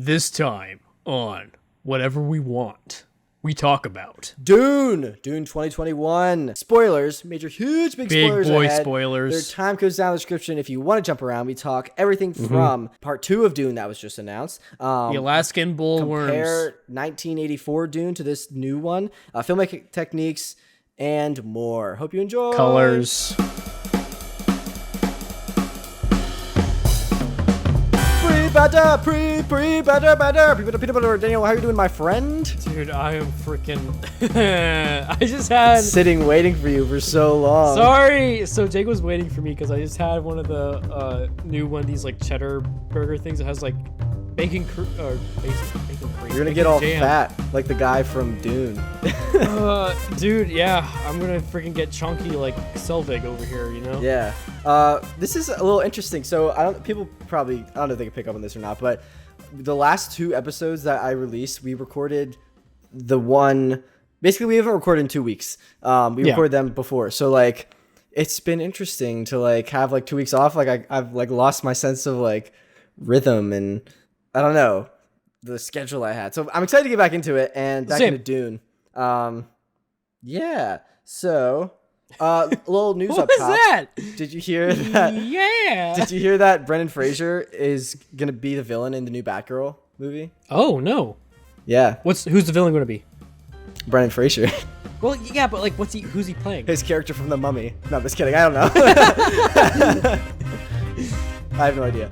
This time on Whatever We Want, we talk about Dune 2021. Spoilers, huge big spoilers boy ahead. spoilers. Their time codes down in the description if you want to jump around. We talk everything from part 2 of Dune that was just announced. The Alaskan bullworms. Compare 1984 Dune to this new one. Filmmaking techniques and more. Hope you enjoy. Colors. PreBanter. Daniel, how are you doing, my friend? Dude, I am freaking... I just had... Sitting waiting for you for so long. Sorry! So Jake was waiting for me because I just had one of the new one of these like cheddar burger things that has like bacon cream. You're gonna get all fat like the guy from Dune. Dude, yeah, I'm gonna freaking get chunky like Selvig over here, you know? Yeah. This is a little interesting. So I don't know if they can pick up on this or not, but the last 2 episodes that I released, we recorded the one. Basically, we haven't recorded in 2 weeks. We recorded them before, so like it's been interesting to like have like 2 weeks off. Like I've like lost my sense of like rhythm and I don't know the schedule I had. So I'm excited to get back into it and back into Dune. Yeah. So. A little news up top. What was that? Did you hear that? Yeah. Did you hear that Brendan Fraser is gonna be the villain in the new Batgirl movie? Oh no. Yeah. Who's the villain gonna be? Brendan Fraser. Well, yeah, but like, who's he playing? His character from The Mummy. No, I'm just kidding. I don't know. I have no idea.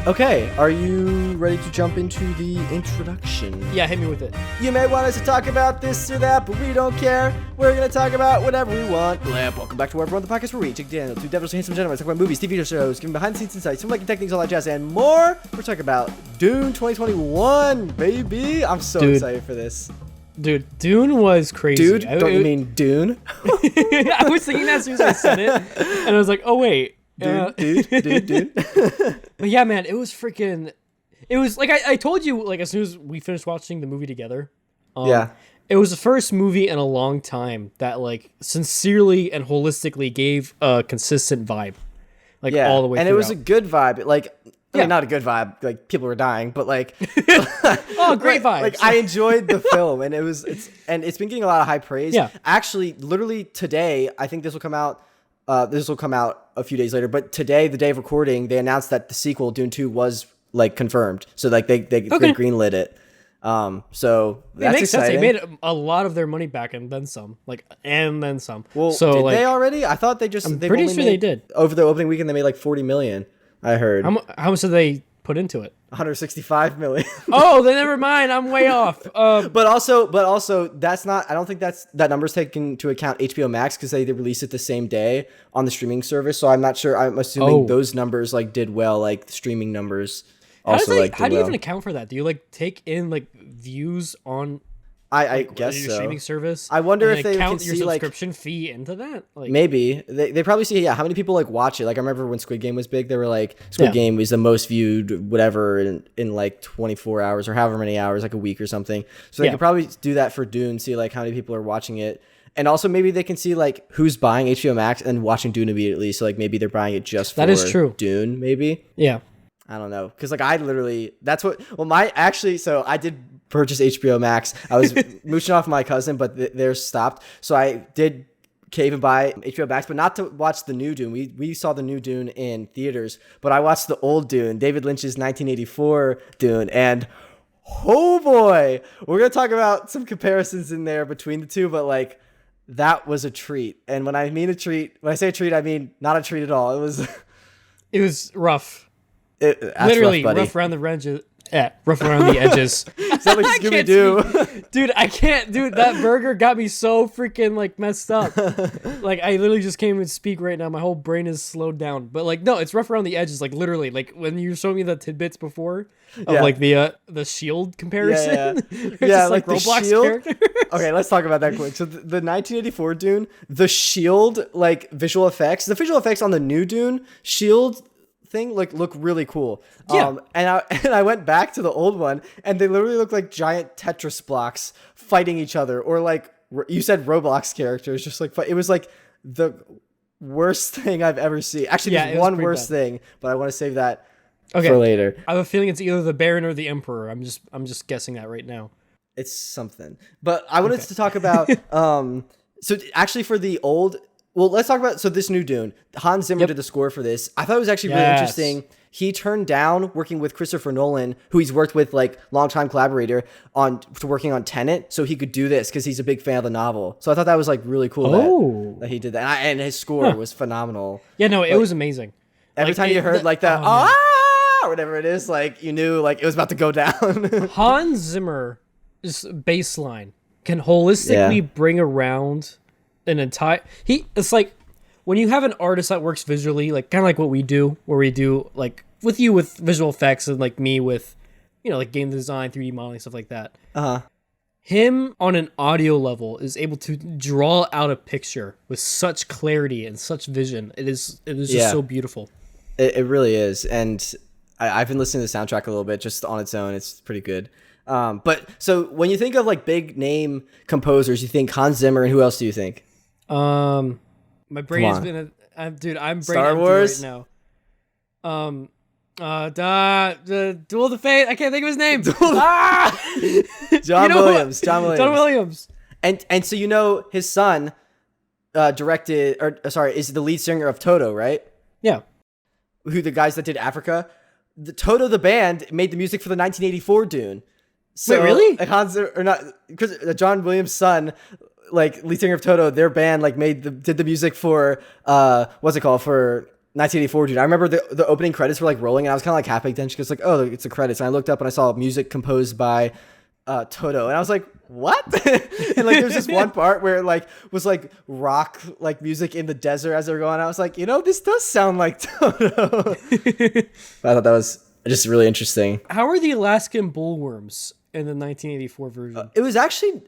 Okay, are you ready to jump into the introduction? Yeah, hit me with it. You may want us to talk about this or that, but we don't care. We're going to talk about whatever we want. Blam. Welcome back to Wherever on the podcast where we, Jake Daniel, 2 devils, handsome gentlemen, talk about movies, TV shows, giving behind-the-scenes insights, filmmaking techniques, all that jazz, and more. We're talking about Dune 2021, baby. I'm so excited for this. Dude, Dune was crazy. Dude, don't you mean Dune? I was thinking that as soon as I said it, and I was like, oh, wait. Dude. But yeah, man, it was freaking... It was, like, I told you, like, as soon as we finished watching the movie together, it was the first movie in a long time that, like, sincerely and holistically gave a consistent vibe. Like, all the way through. And it was a good vibe. Like, I mean, not a good vibe. Like, people were dying, but, like... Oh, great vibes. Like, I enjoyed the film, and it's been getting a lot of high praise. Yeah. Actually, literally today, I think this will come out... a few days later, but today, the day of recording, they announced that the sequel, Dune 2, was like confirmed. So like they greenlit it. So that's makes exciting. Sense. They made a lot of their money back and then some. And then some. Well, so did like, they already? I thought they just. I'm pretty sure they did. Over the opening weekend, they made like 40 million. I heard. How much did they put into it? 165 million. Oh, then never mind. I'm way off. But also, that's not. I don't think that number's taken into account HBO Max because they released it the same day on the streaming service. So I'm not sure. I'm assuming those numbers like did well, like the streaming numbers. Also, how do you even account for that? Do you like take in like views on? I guess your so. Streaming service. I wonder if they count can your see subscription fee into that. Like, maybe they probably see how many people like watch it. Like I remember when Squid Game was big, they were like Squid Game was the most viewed whatever in like 24 hours or however many hours, like a week or something. So they could probably do that for Dune, see like how many people are watching it. And also maybe they can see like who's buying HBO Max and watching Dune immediately. So like maybe they're buying it just for that is true. Dune, maybe. Yeah. I don't know. Cause like I did purchase HBO Max. I was mooching off my cousin, but theirs stopped. So I did cave and buy HBO Max, but not to watch the new Dune. We saw the new Dune in theaters, but I watched the old Dune, David Lynch's 1984 Dune. And oh boy, we're going to talk about some comparisons in there between the two, but like that was a treat. And when I say a treat, I mean not a treat at all. It was rough. Literally rough around the edges. Yeah, rough around the edges. Sound like Scooby-Doo. Dude, I can't. Dude, that burger got me so freaking like messed up. Like I literally just can't even speak right now. My whole brain is slowed down. But like, no, it's rough around the edges. Like literally, like when you showed me the tidbits before of like the shield comparison. Yeah, like the Roblox shield. characters. Okay, let's talk about that quick. So the 1984 Dune, the shield like the visual effects on the new Dune shield thing look really cool. Yeah. And I went back to the old one and they literally look like giant Tetris blocks fighting each other, or like you said Roblox characters, just like it was like the worst thing I've ever seen. Actually, there's one worse thing, but I want to save that for later. I have a feeling it's either the Baron or the Emperor. I'm just guessing that right now. It's something. But I wanted to talk about so actually for the old, well, let's talk about this new Dune. Hans Zimmer did the score for this. I thought it was actually really interesting. He turned down working with Christopher Nolan, who he's worked with like longtime collaborator to working on Tenet, so he could do this because he's a big fan of the novel. So I thought that was like really cool that he did that, and his score was phenomenal. Yeah, no, it was amazing. Every time you heard like that, or whatever it is, like you knew like it was about to go down. Hans Zimmer's bass line can holistically bring around an entire. It's like when you have an artist that works visually, like kind of like what we do, where we do like with you with visual effects and like me with, like game design, 3D modeling, stuff like that. Him on an audio level is able to draw out a picture with such clarity and such vision. It is just so beautiful. It really is, and I've been listening to the soundtrack a little bit just on its own. It's pretty good. But so when you think of like big name composers, you think Hans Zimmer, and who else do you think? My brain has been dude, I'm brain Star Wars right now. The Duel of the Fate. I can't think of his name. John Williams. John Williams. And so his son directed is the lead singer of Toto, right? Yeah. Who the guys that did Africa. The Toto the band made the music for the 1984 Dune. So, wait, really? Hans or not because John Williams' son, like lead singer of Toto, their band like did the music for what's it called for 1984 Dune. I remember the opening credits were like rolling, and I was kind of like half paying attention because like, oh, it's the credits. And I looked up and I saw music composed by Toto, and I was like, what? And like there's this one part where it like was like rock like music in the desert as they're going. I was like, this does sound like Toto. I thought that was just really interesting. How are the Alaskan bullworms in the 1984 version? It was actually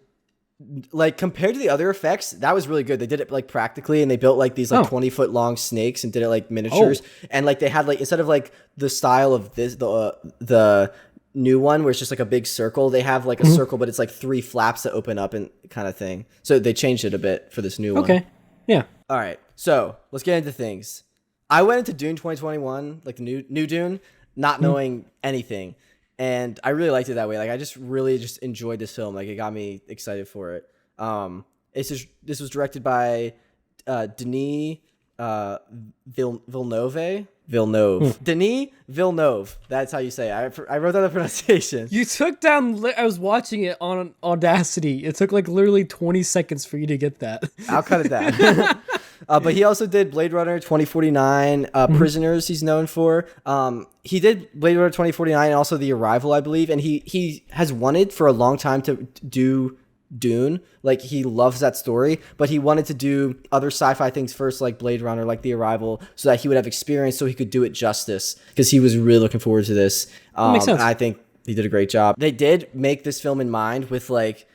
like compared to the other effects, that was really good. They did it like practically, and they built like these like 20-foot long snakes and did it like miniatures. And like they had like instead of like the style of this the new one where it's just like a big circle, they have like a circle, but it's like 3 flaps that open up and kind of thing. So they changed it a bit for this new one. Okay. Yeah. All right. So let's get into things. I went into Dune 2021, like the new Dune, not knowing anything. And I really liked it that way. Like I just really enjoyed this film. Like it got me excited for it. This was directed by Denis Villeneuve. Denis Villeneuve. That's how you say it. I wrote down the pronunciation. You took down. I was watching it on Audacity. It took like literally 20 seconds for you to get that. I'll cut it down. But he also did Blade Runner 2049, Prisoners he's known for. He did Blade Runner 2049 and also The Arrival, I believe. And he has wanted for a long time to do Dune. Like he loves that story, but he wanted to do other sci-fi things first, like Blade Runner, like The Arrival, so that he would have experience so he could do it justice, because he was really looking forward to this. Makes sense. And I think he did a great job. They did make this film in mind with like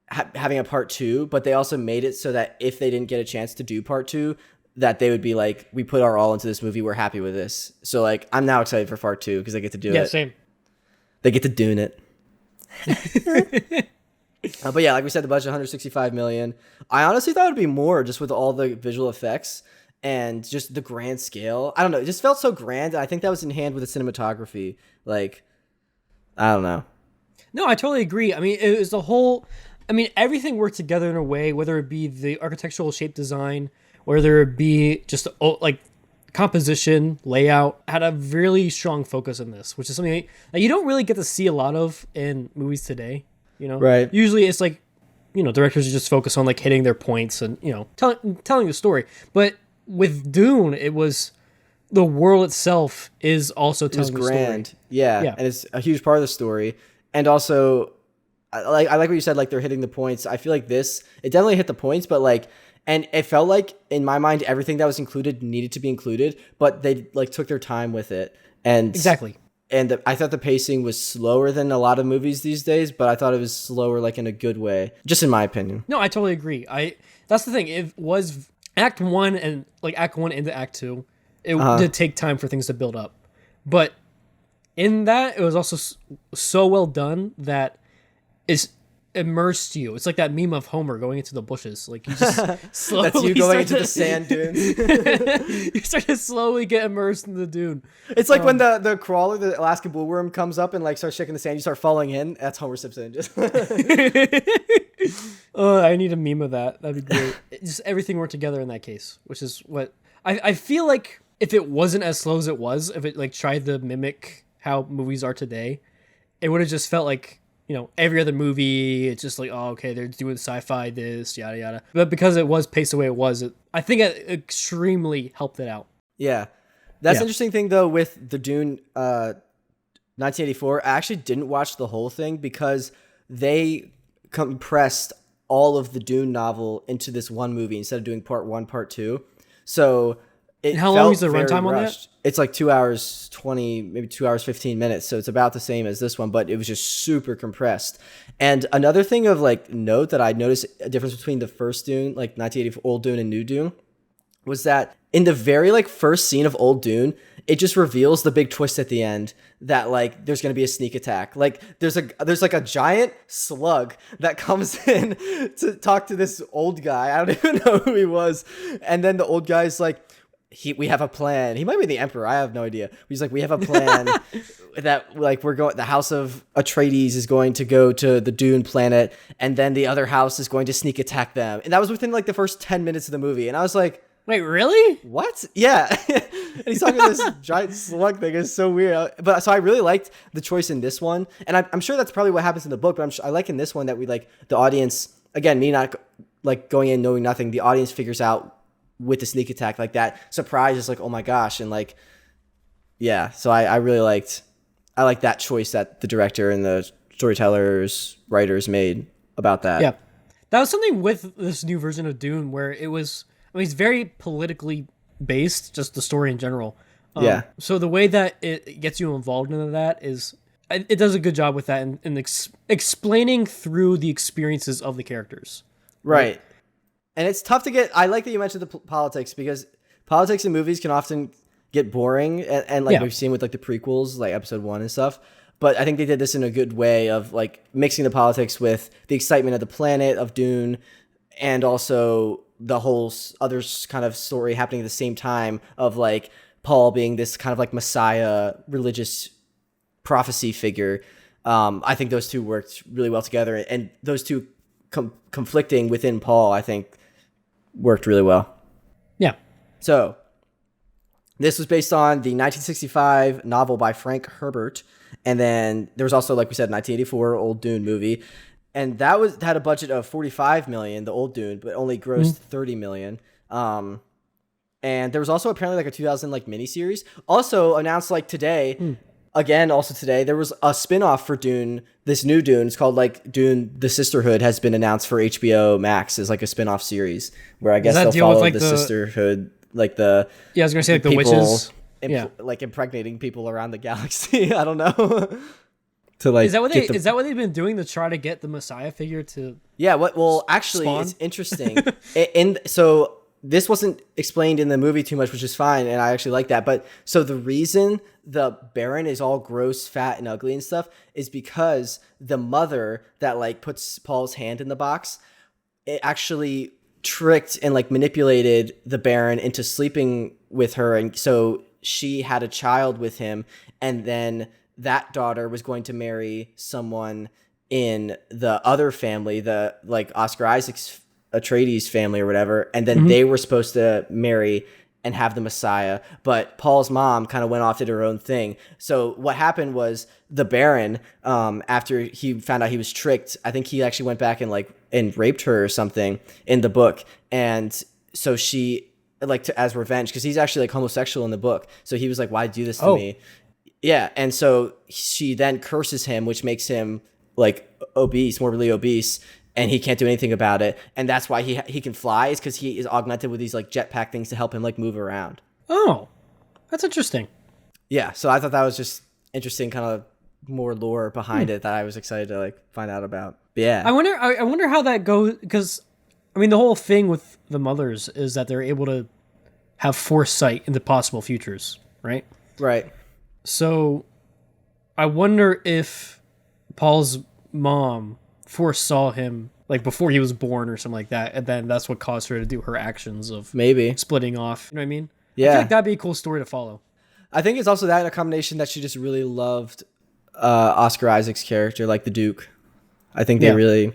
having a part 2, but they also made it so that if they didn't get a chance to do part 2, that they would be like, we put our all into this movie, we're happy with this. So like I'm now excited for part 2 because they get to do it. Yeah, same. They get to Dune it. But yeah, like we said, the budget 165 million. I honestly thought it'd be more just with all the visual effects and just the grand scale. I don't know, it just felt so grand. I think that was in hand with the cinematography. Like, I don't know. No, I totally agree. I mean, it was the whole. I mean, everything worked together in a way, whether it be the architectural shape design, whether it be just like composition, layout, had a really strong focus on this, which is something that you don't really get to see a lot of in movies today. Right. Usually it's like, directors just focus on like hitting their points and, telling the story. But with Dune, it was the world itself is also telling the grand story. Yeah, and it's a huge part of the story. And also, I like what you said, like they're hitting the points. I feel like it definitely hit the points, but like, and it felt like in my mind everything that was included needed to be included, but they like took their time with it. And exactly. And I thought the pacing was slower than a lot of movies these days, but I thought it was slower, like in a good way, just in my opinion. No, I totally agree. That's the thing. It was Act 1 and like Act 1 into Act 2. It did take time for things to build up, but in that it was also so well done that immersed you. It's like that meme of Homer going into the bushes. Like you just slowly That's you going into the sand dunes. You start to slowly get immersed in the dune. It's like when the crawler, the Alaskan bullworm, comes up and like starts shaking the sand. You start falling in. That's Homer Simpson. Just I need a meme of that. That'd be great. Just everything worked together in that case, which is what I feel like. If it wasn't as slow as it was, if it like tried to mimic how movies are today, it would have just felt like, you know, every other movie. It's just like, oh, okay, they're doing sci-fi, this, yada yada. But because it was paced the way it was, I think it extremely helped it out. Yeah, that's an interesting thing though with the Dune 1984. I actually didn't watch the whole thing because they compressed all of the Dune novel into this one movie instead of doing part 1, part 2. So and how long is the runtime on that? It's like 2 hours 20, maybe 2 hours 15 minutes. So it's about the same as this one, but it was just super compressed. And another thing of like note that I noticed a difference between the first Dune, like 1984 old Dune and new Dune, was that in the very like first scene of old Dune, it just reveals the big twist at the end that like there's going to be a sneak attack. Like there's like a giant slug that comes in to talk to this old guy. I don't even know who he was. And then the old guy's like, we have a plan. He might be the emperor. I have no idea. He's like, we have a plan that like the house of Atreides is going to go to the Dune planet, and then the other house is going to sneak attack them. And that was within like the first 10 minutes of the movie. And I was like, wait, really? What? Yeah. And he's talking to this giant slug thing. It's so weird. But so I really liked the choice in this one. And I'm sure that's probably what happens in the book, but I like in this one that we like the audience, again, me not like going in knowing nothing, the audience figures out with the sneak attack, like that surprise is like, oh my gosh. And like, yeah, so I really liked that choice that the director and the storytellers, writers made about that. Yeah, that was something with this new version of Dune where it was, I mean, it's very politically based, just the story in general. Yeah. So the way that it gets you involved into that is, it does a good job with that and explaining through the experiences of the characters. Right. And it's tough to get. I like that you mentioned the politics, because politics in movies can often get boring, and like we've seen with like the prequels, like episode 1 and stuff. But I think they did this in a good way of like mixing the politics with the excitement of the planet of Dune, and also the whole other kind of story happening at the same time of like Paul being this kind of like messiah religious prophecy figure. I think those two worked really well together, and those two conflicting within Paul, I think, worked really well. Yeah. So this was based on the 1965 novel by Frank Herbert, and then there was also, like we said, 1984 old Dune movie, and that had a budget of $45 million, the old Dune, but only grossed $30 million. And there was also apparently like a 2000 like miniseries also announced like today. Again, also today, there was a spin-off for Dune, this new Dune. It's called like Dune, The Sisterhood, has been announced for HBO Max as like a spin-off series where I guess they'll follow like the sisterhood, like the... Yeah, I was going to say like the witches. Like impregnating people around the galaxy. I don't know. To like, is that what they've been doing to try to get the Messiah figure to... Yeah, actually, spawn? It's interesting. So this wasn't explained in the movie too much, which is fine, and I actually like that. But so the reason the Baron is all gross, fat, and ugly and stuff is because the mother that like puts Paul's hand in the box, it actually tricked and like manipulated the Baron into sleeping with her, and so she had a child with him, and then that daughter was going to marry someone in the other family, the like Oscar Isaac's Atreides family or whatever, and then they were supposed to marry and have the Messiah, but Paul's mom kind of went off, did her own thing. So what happened was the Baron, after he found out he was tricked, I think he actually went back and raped her or something in the book, and so she as revenge, because he's actually like homosexual in the book, so he was like, why do this to me? Yeah, and so she then curses him, which makes him like obese, morbidly obese, and he can't do anything about it. And that's why he can fly, is because he is augmented with these like jetpack things to help him like move around. Oh, that's interesting. Yeah, so I thought that was just interesting, kind of more lore behind it that I was excited to like find out about. But yeah, I wonder how that goes, because I mean the whole thing with the mothers is that they're able to have foresight into possible futures, right? Right. So I wonder if Paul's mom foresaw him like before he was born or something like that, and then that's what caused her to do her actions of maybe splitting off. You know what I mean? Yeah, I feel like that'd be a cool story to follow. I think it's also that in a combination that she just really loved Oscar Isaac's character, like the Duke. I think they really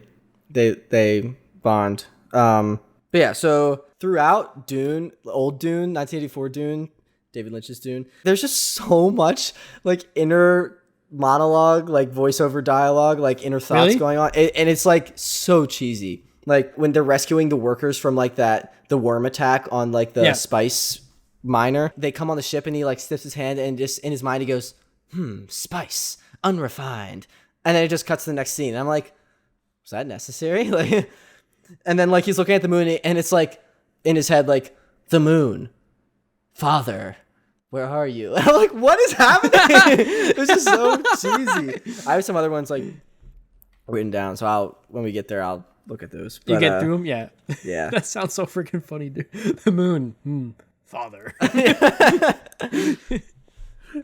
they bond. But yeah, so throughout Dune, old Dune, 1984 Dune, David Lynch's Dune, there's just so much like inner monologue, like voiceover dialogue, like inner thoughts going on, and it's like so cheesy. Like when they're rescuing the workers from like the worm attack on like the spice miner, they come on the ship and he like sniffs his hand and just in his mind he goes, spice, unrefined, and then it just cuts to the next scene. And I'm like, was that necessary? Like, and then like he's looking at the moon and it's like in his head like, the moon, father, where are you? And I'm like, what is happening? It was just so cheesy. I have some other ones like written down, so when we get there, I'll look at those. But, you get through them, yeah. Yeah. That sounds so freaking funny, dude. The moon, father.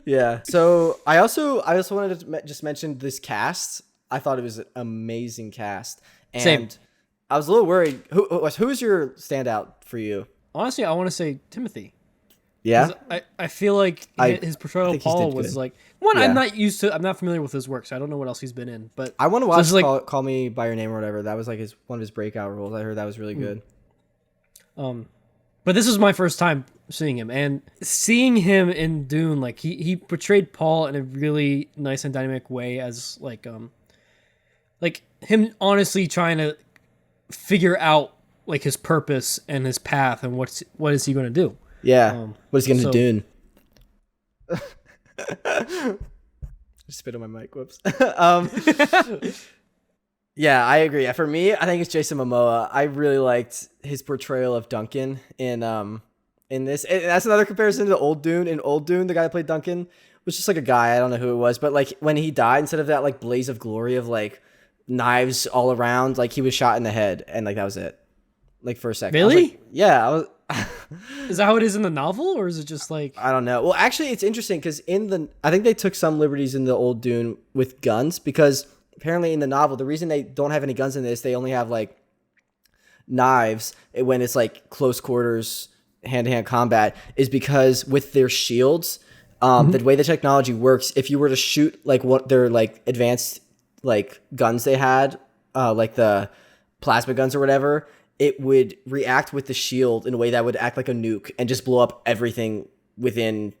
Yeah. So I also wanted to just mention this cast. I thought it was an amazing cast, and Same. I was a little worried. Who's your standout for you? Honestly, I want to say Timothy. Yeah, I feel like his portrayal of Paul was good. Like one. Yeah. I'm not familiar with his work, so I don't know what else he's been in. But I want to watch Call Me by Your Name or whatever. That was like one of his breakout roles. I heard that was really good. But this was my first time seeing him, and seeing him in Dune, like he portrayed Paul in a really nice and dynamic way, as like him honestly trying to figure out like his purpose and his path and what is he going to do. Yeah. What is he going to do? Spit on my mic. Whoops. Yeah, I agree. For me, I think it's Jason Momoa. I really liked his portrayal of Duncan in this. And that's another comparison to old Dune. In old Dune, the guy that played Duncan was just like a guy. I don't know who it was, but like when he died, instead of that like blaze of glory of like knives all around, like he was shot in the head and like that was it. Like for a second. Really? I was Is that how it is in the novel, or is it just like I don't know. Well, actually, it's interesting because I think they took some liberties in the old Dune with guns, because apparently in the novel, the reason they don't have any guns in this, they only have like knives when it's like close quarters, hand-to-hand combat, is because with their shields, the way the technology works, if you were to shoot like what their like advanced like guns they had, like the plasma guns or whatever, it would react with the shield in a way that would act like a nuke and just blow up everything within,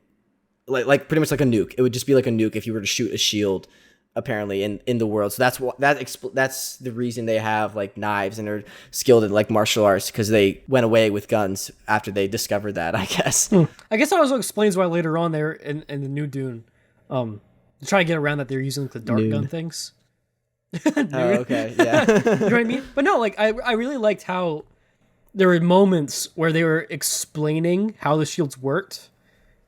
like pretty much like a nuke. It would just be like a nuke if you were to shoot a shield, apparently in the world. So that's the reason they have like knives and are skilled in like martial arts, because they went away with guns after they discovered that, I guess. I guess that also explains why later on they're in the new Dune, to try to get around that they're using like, the dart gun things. Oh, okay, yeah. You know what I mean? But no, like I really liked how there were moments where they were explaining how the shields worked,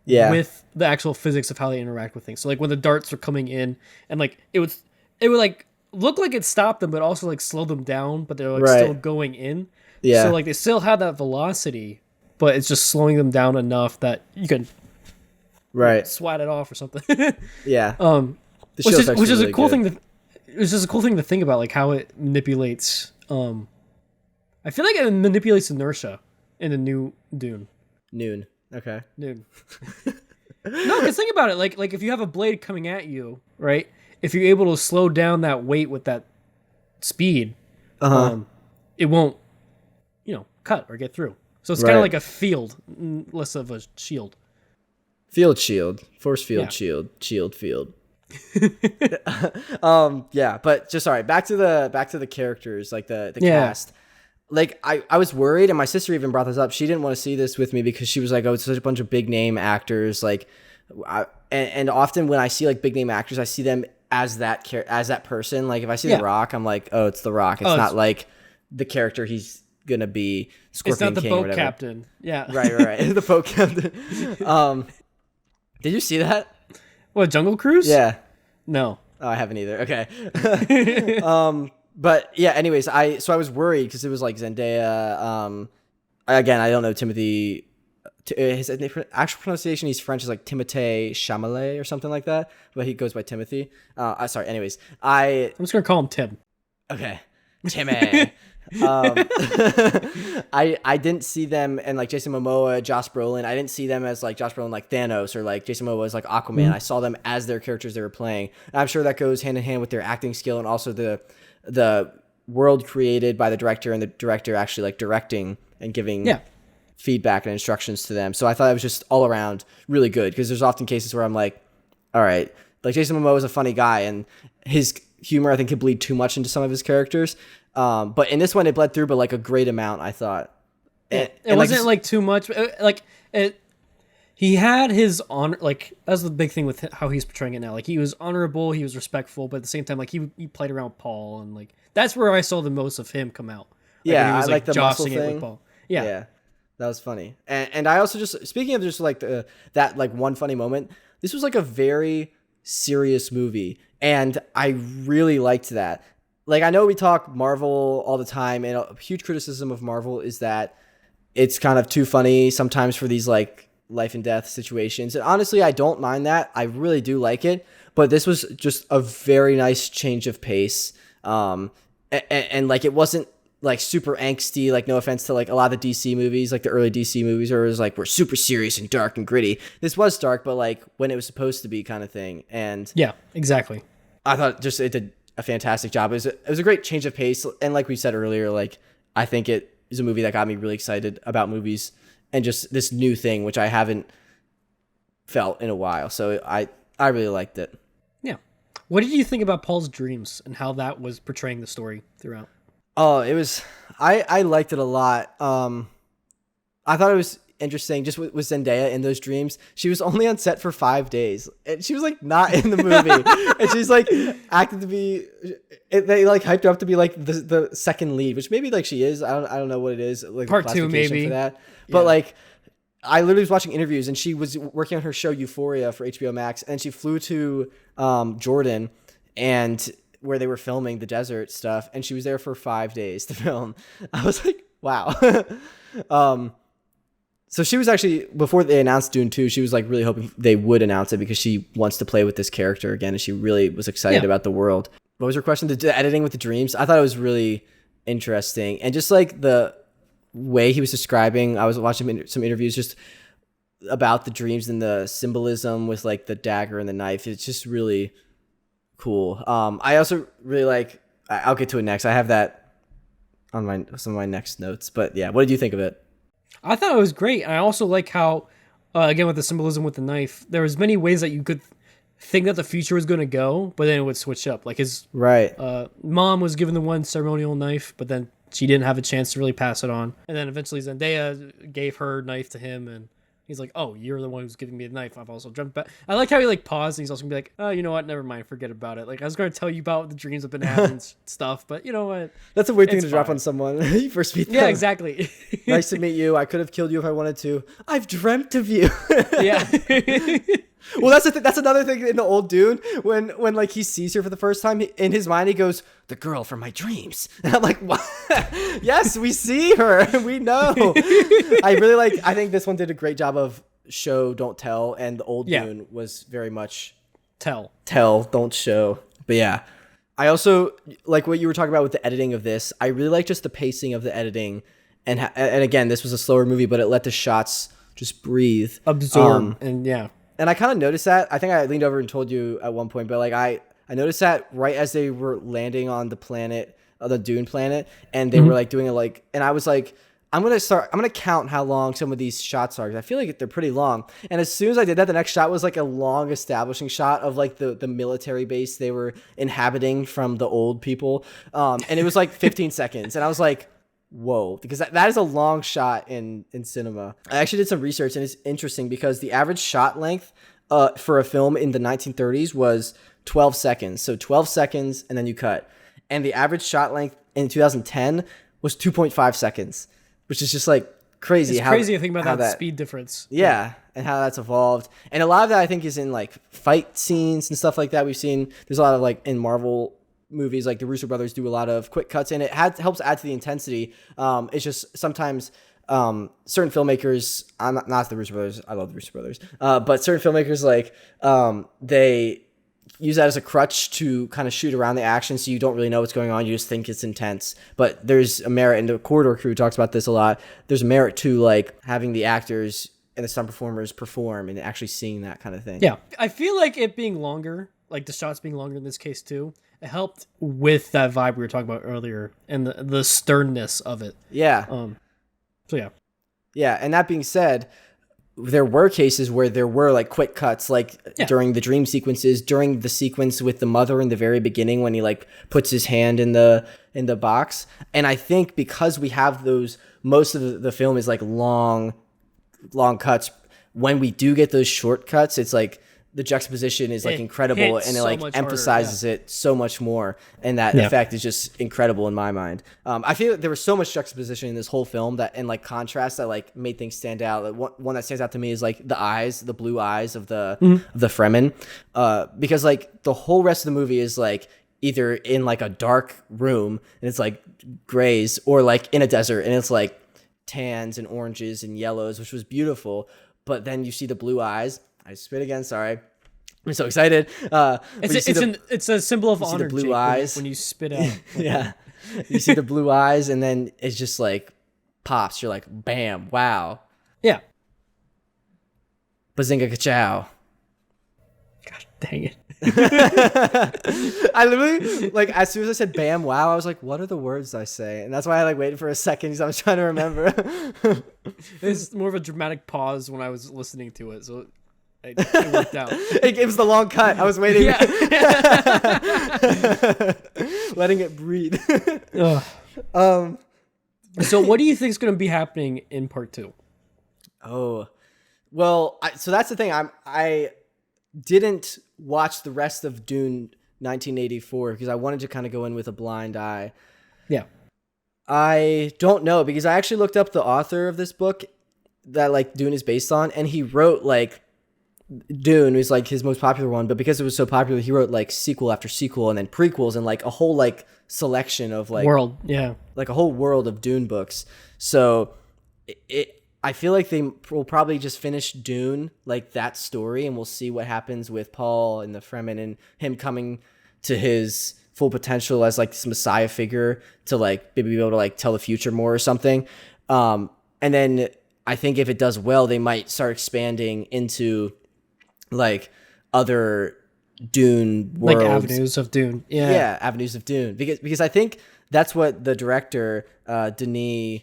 with the actual physics of how they interact with things. So like when the darts are coming in, and like it would like look like it stopped them, but also like slow them down, but they're like still going in. Yeah. So like they still had that velocity, but it's just slowing them down enough that you can swat it off or something. Yeah. Which is a cool thing to. It's just a cool thing to think about, like how it manipulates. I feel like it manipulates inertia in the new Dune. Noon. Okay. Noon. No, because think about it. Like if you have a blade coming at you, right? If you're able to slow down that weight with that speed, it won't, cut or get through. So it's kind of like a field, less of a shield. Field shield, force field shield field. But just back to the characters, like the cast. Like I was worried, and my sister even brought this up. She didn't want to see this with me because she was like, oh, it's such a bunch of big name actors, like and often when I see like big name actors, I see them as that person. Like if I see The Rock, I'm like, oh, it's The Rock. It's not like the character he's gonna be, Scorpion King, or whatever. It's not the boat captain. Yeah. Right. The boat captain. Did you see that? What, Jungle Cruise? Yeah. No. Oh, I haven't either. Okay. But yeah, anyways, I was worried because it was like Zendaya. Again, I don't know Timothy. His actual pronunciation, he's French, is like Timothée Chalamet or something like that, but he goes by Timothy. Sorry. Anyways, I'm just gonna call him Tim. Okay, Timmy. um, I didn't see them, and like Jason Momoa, Josh Brolin, I didn't see them as like Josh Brolin like Thanos, or like Jason Momoa as like Aquaman. Mm-hmm. I saw them as their characters they were playing, and I'm sure that goes hand in hand with their acting skill and also the world created by the director, and the director actually like directing and giving feedback and instructions to them. So I thought it was just all around really good, because there's often cases where I'm like, all right, like Jason Momoa is a funny guy, and his humor I think could bleed too much into some of his characters. But in this one, it bled through, but like a great amount, I thought. It wasn't like too much. He had his honor. Like, that's the big thing with how he's portraying it now. Like, he was honorable, he was respectful, but at the same time, like he played around with Paul, and like that's where I saw the most of him come out. Like, yeah, he was, I like the muscle it thing. with Paul. Yeah, that was funny. And I also just, speaking of just like that like one funny moment, this was like a very serious movie, and I really liked that. Like, I know we talk Marvel all the time, and a huge criticism of Marvel is that it's kind of too funny sometimes for these like life and death situations. And honestly, I don't mind that. I really do like it. But this was just a very nice change of pace. And like, it wasn't like super angsty, like no offense to like a lot of the DC movies, like the early DC movies, where it was like, we're super serious and dark and gritty. This was dark, but like when it was supposed to be kind of thing. And yeah, exactly. I thought just it did a fantastic job. It was a great change of pace, and like we said earlier, like I think it is a movie that got me really excited about movies and just this new thing which I haven't felt in a while. So I really liked it. Yeah. What did you think about Paul's dreams and how that was portraying the story throughout? Oh, it was I liked it a lot. I thought it was interesting just with Zendaya in those dreams. She was only on set for 5 days, and she was like not in the movie. And she's like acted to be, they like hyped her up to be like the second lead, which maybe like she is. I don't know what it is, like part 2 maybe for that. But like, I literally was watching interviews, and she was working on her show Euphoria for HBO Max, and she flew to Jordan, and where they were filming the desert stuff, and she was there for 5 days to film. I was like, wow. So she was actually, before they announced Dune 2, she was like really hoping they would announce it, because she wants to play with this character again, and she really was excited about the world. What was your question? The editing with the dreams? I thought it was really interesting. And just like the way he was describing, I was watching some interviews just about the dreams and the symbolism with like the dagger and the knife. It's just really cool. I also really like, I'll get to it next. I have that on some of my next notes. But yeah, what did you think of it? I thought it was great. I also like how, again, with the symbolism with the knife, there was many ways that you could think that the future was going to go, but then it would switch up. Like his mom was given the one ceremonial knife, but then she didn't have a chance to really pass it on. And then eventually Zendaya gave her knife to him, and he's like, oh, you're the one who's giving me the knife. I've also jumped back. I like how he like paused, and he's also gonna be like, oh, you know what? Never mind. Forget about it. Like, I was going to tell you about the dreams I've been having and stuff, but you know what? That's a weird thing to drop on someone. You first meet them. Yeah, exactly. Nice to meet you. I could have killed you if I wanted to. I've dreamt of you. Yeah. Well, that's another thing in the old Dune, when like he sees her for the first time, in his mind he goes, the girl from my dreams. And I'm like, what? Yes, we see her. We know. I think this one did a great job of show, don't tell, and the old Dune was very much tell, don't show. But yeah, I also like what you were talking about with the editing of this. I really like just the pacing of the editing, and again, this was a slower movie, but it let the shots just breathe, absorb, And I kind of noticed that. I think I leaned over and told you at one point, but like I noticed that right as they were landing on the planet, the Dune planet, and they were like doing it like, and I was like, I'm going to count how long some of these shots are, because I feel like they're pretty long. And as soon as I did that, the next shot was like a long establishing shot of like the military base they were inhabiting from the old people. And it was like 15 seconds. And I was like, whoa, because that is a long shot in cinema. I actually did some research, and it's interesting because the average shot length for a film in the 1930s was 12 seconds. So 12 seconds and then you cut. And the average shot length in 2010 was 2.5 seconds, which is just like crazy. It's crazy to think about that speed difference. Yeah, and how that's evolved. And a lot of that I think is in like fight scenes and stuff like that. We've seen there's a lot of like in Marvel movies, like the Russo brothers do a lot of quick cuts, and it helps add to the intensity. It's just sometimes certain filmmakers, I'm not the Russo brothers, I love the Russo brothers, but certain filmmakers like they use that as a crutch to kind of shoot around the action, so you don't really know what's going on. You just think it's intense. But there's a merit, and the Corridor crew talks about this a lot. There's a merit to like having the actors and the stunt performers perform and actually seeing that kind of thing. Yeah, I feel like it being longer, like the shots being longer in this case too, it helped with that vibe we were talking about earlier and the sternness of it. Yeah. So yeah. Yeah, and that being said, there were cases where there were like quick cuts, like during the dream sequences, during the sequence with the mother in the very beginning when he like puts his hand in the box. And I think because we have those, most of the film is like long cuts. When we do get those short cuts, it's like the juxtaposition is like incredible, and it like emphasizes it so much more, and that effect is just incredible in my mind. I feel like there was so much juxtaposition in this whole film that, and like contrast, that like made things stand out. Like, one that stands out to me is like the blue eyes of the Fremen, because like the whole rest of the movie is like either in like a dark room and it's like grays, or like in a desert and it's like tans and oranges and yellows, which was beautiful. But then you see the blue eyes. I spit again. Sorry, I'm so excited. It's a symbol of honor. The blue eyes when you spit out. Yeah, you see the blue eyes, and then it's just like pops. You're like, bam, wow. Yeah. Bazinga ka-chow. Gosh dang it. I literally, like, as soon as I said bam, wow, I was like, what are the words I say? And that's why I like waited for a second because I was trying to remember. It's more of a dramatic pause when I was listening to it, so it worked out. It was the long cut. I was waiting. Yeah. Letting it breathe. So what do you think is going to be happening in part 2? Oh, well, so that's the thing. I didn't watch the rest of Dune 1984 because I wanted to kind of go in with a blind eye. Yeah. I don't know, because I actually looked up the author of this book that like Dune is based on, and he wrote like Dune was like his most popular one, but because it was so popular, he wrote like sequel after sequel and then prequels and like a whole like selection of like world, yeah, like a whole world of Dune books. So I feel like they will probably just finish Dune, like that story, and we'll see what happens with Paul and the Fremen and him coming to his full potential as like this messiah figure to like maybe be able to like tell the future more or something. And then I think if it does well, they might start expanding into like other Dune worlds. Like avenues of Dune. Yeah, avenues of Dune. Because I think that's what the director, Denis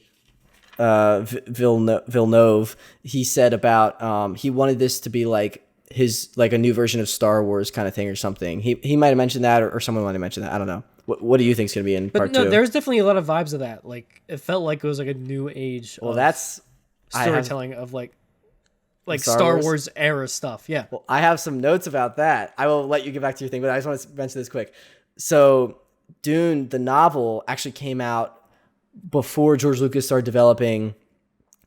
Villeneuve, he said about he wanted this to be like his like a new version of Star Wars kind of thing or something. He might have mentioned that, or someone might have mentioned that. I don't know. What do you think is going to be in part 2? There's definitely a lot of vibes of that. Like it felt like it was like a new age. Well, that's storytelling of like Star Wars era stuff. Yeah. Well, I have some notes about that. I will let you get back to your thing, but I just want to mention this quick. So Dune, the novel, actually came out before George Lucas started developing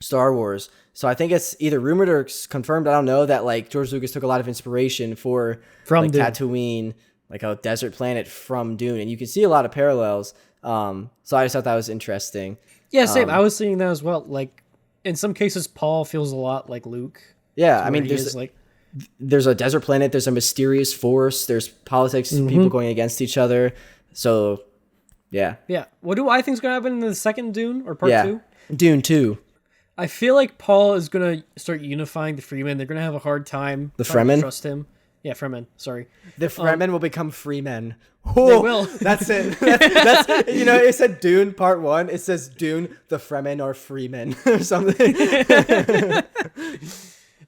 Star Wars. So I think it's either rumored or confirmed, I don't know, that like George Lucas took a lot of inspiration from like Tatooine, like a desert planet, from Dune, and you can see a lot of parallels. So I just thought that was interesting. Yeah, same. I was seeing that as well. Like in some cases, Paul feels a lot like Luke. Yeah, I mean, there's a desert planet, there's a mysterious force, there's politics, people going against each other. So yeah. What do I think is going to happen in the second Dune or part 2? Dune 2. I feel like Paul is going to start unifying the Fremen. They're going to have a hard time. The Fremen? Trust him. Yeah, Fremen. Sorry. The Fremen will become free men. Oh, they will. That's it. That's you know, it said Dune part 1. It says Dune, the Fremen are free men or something.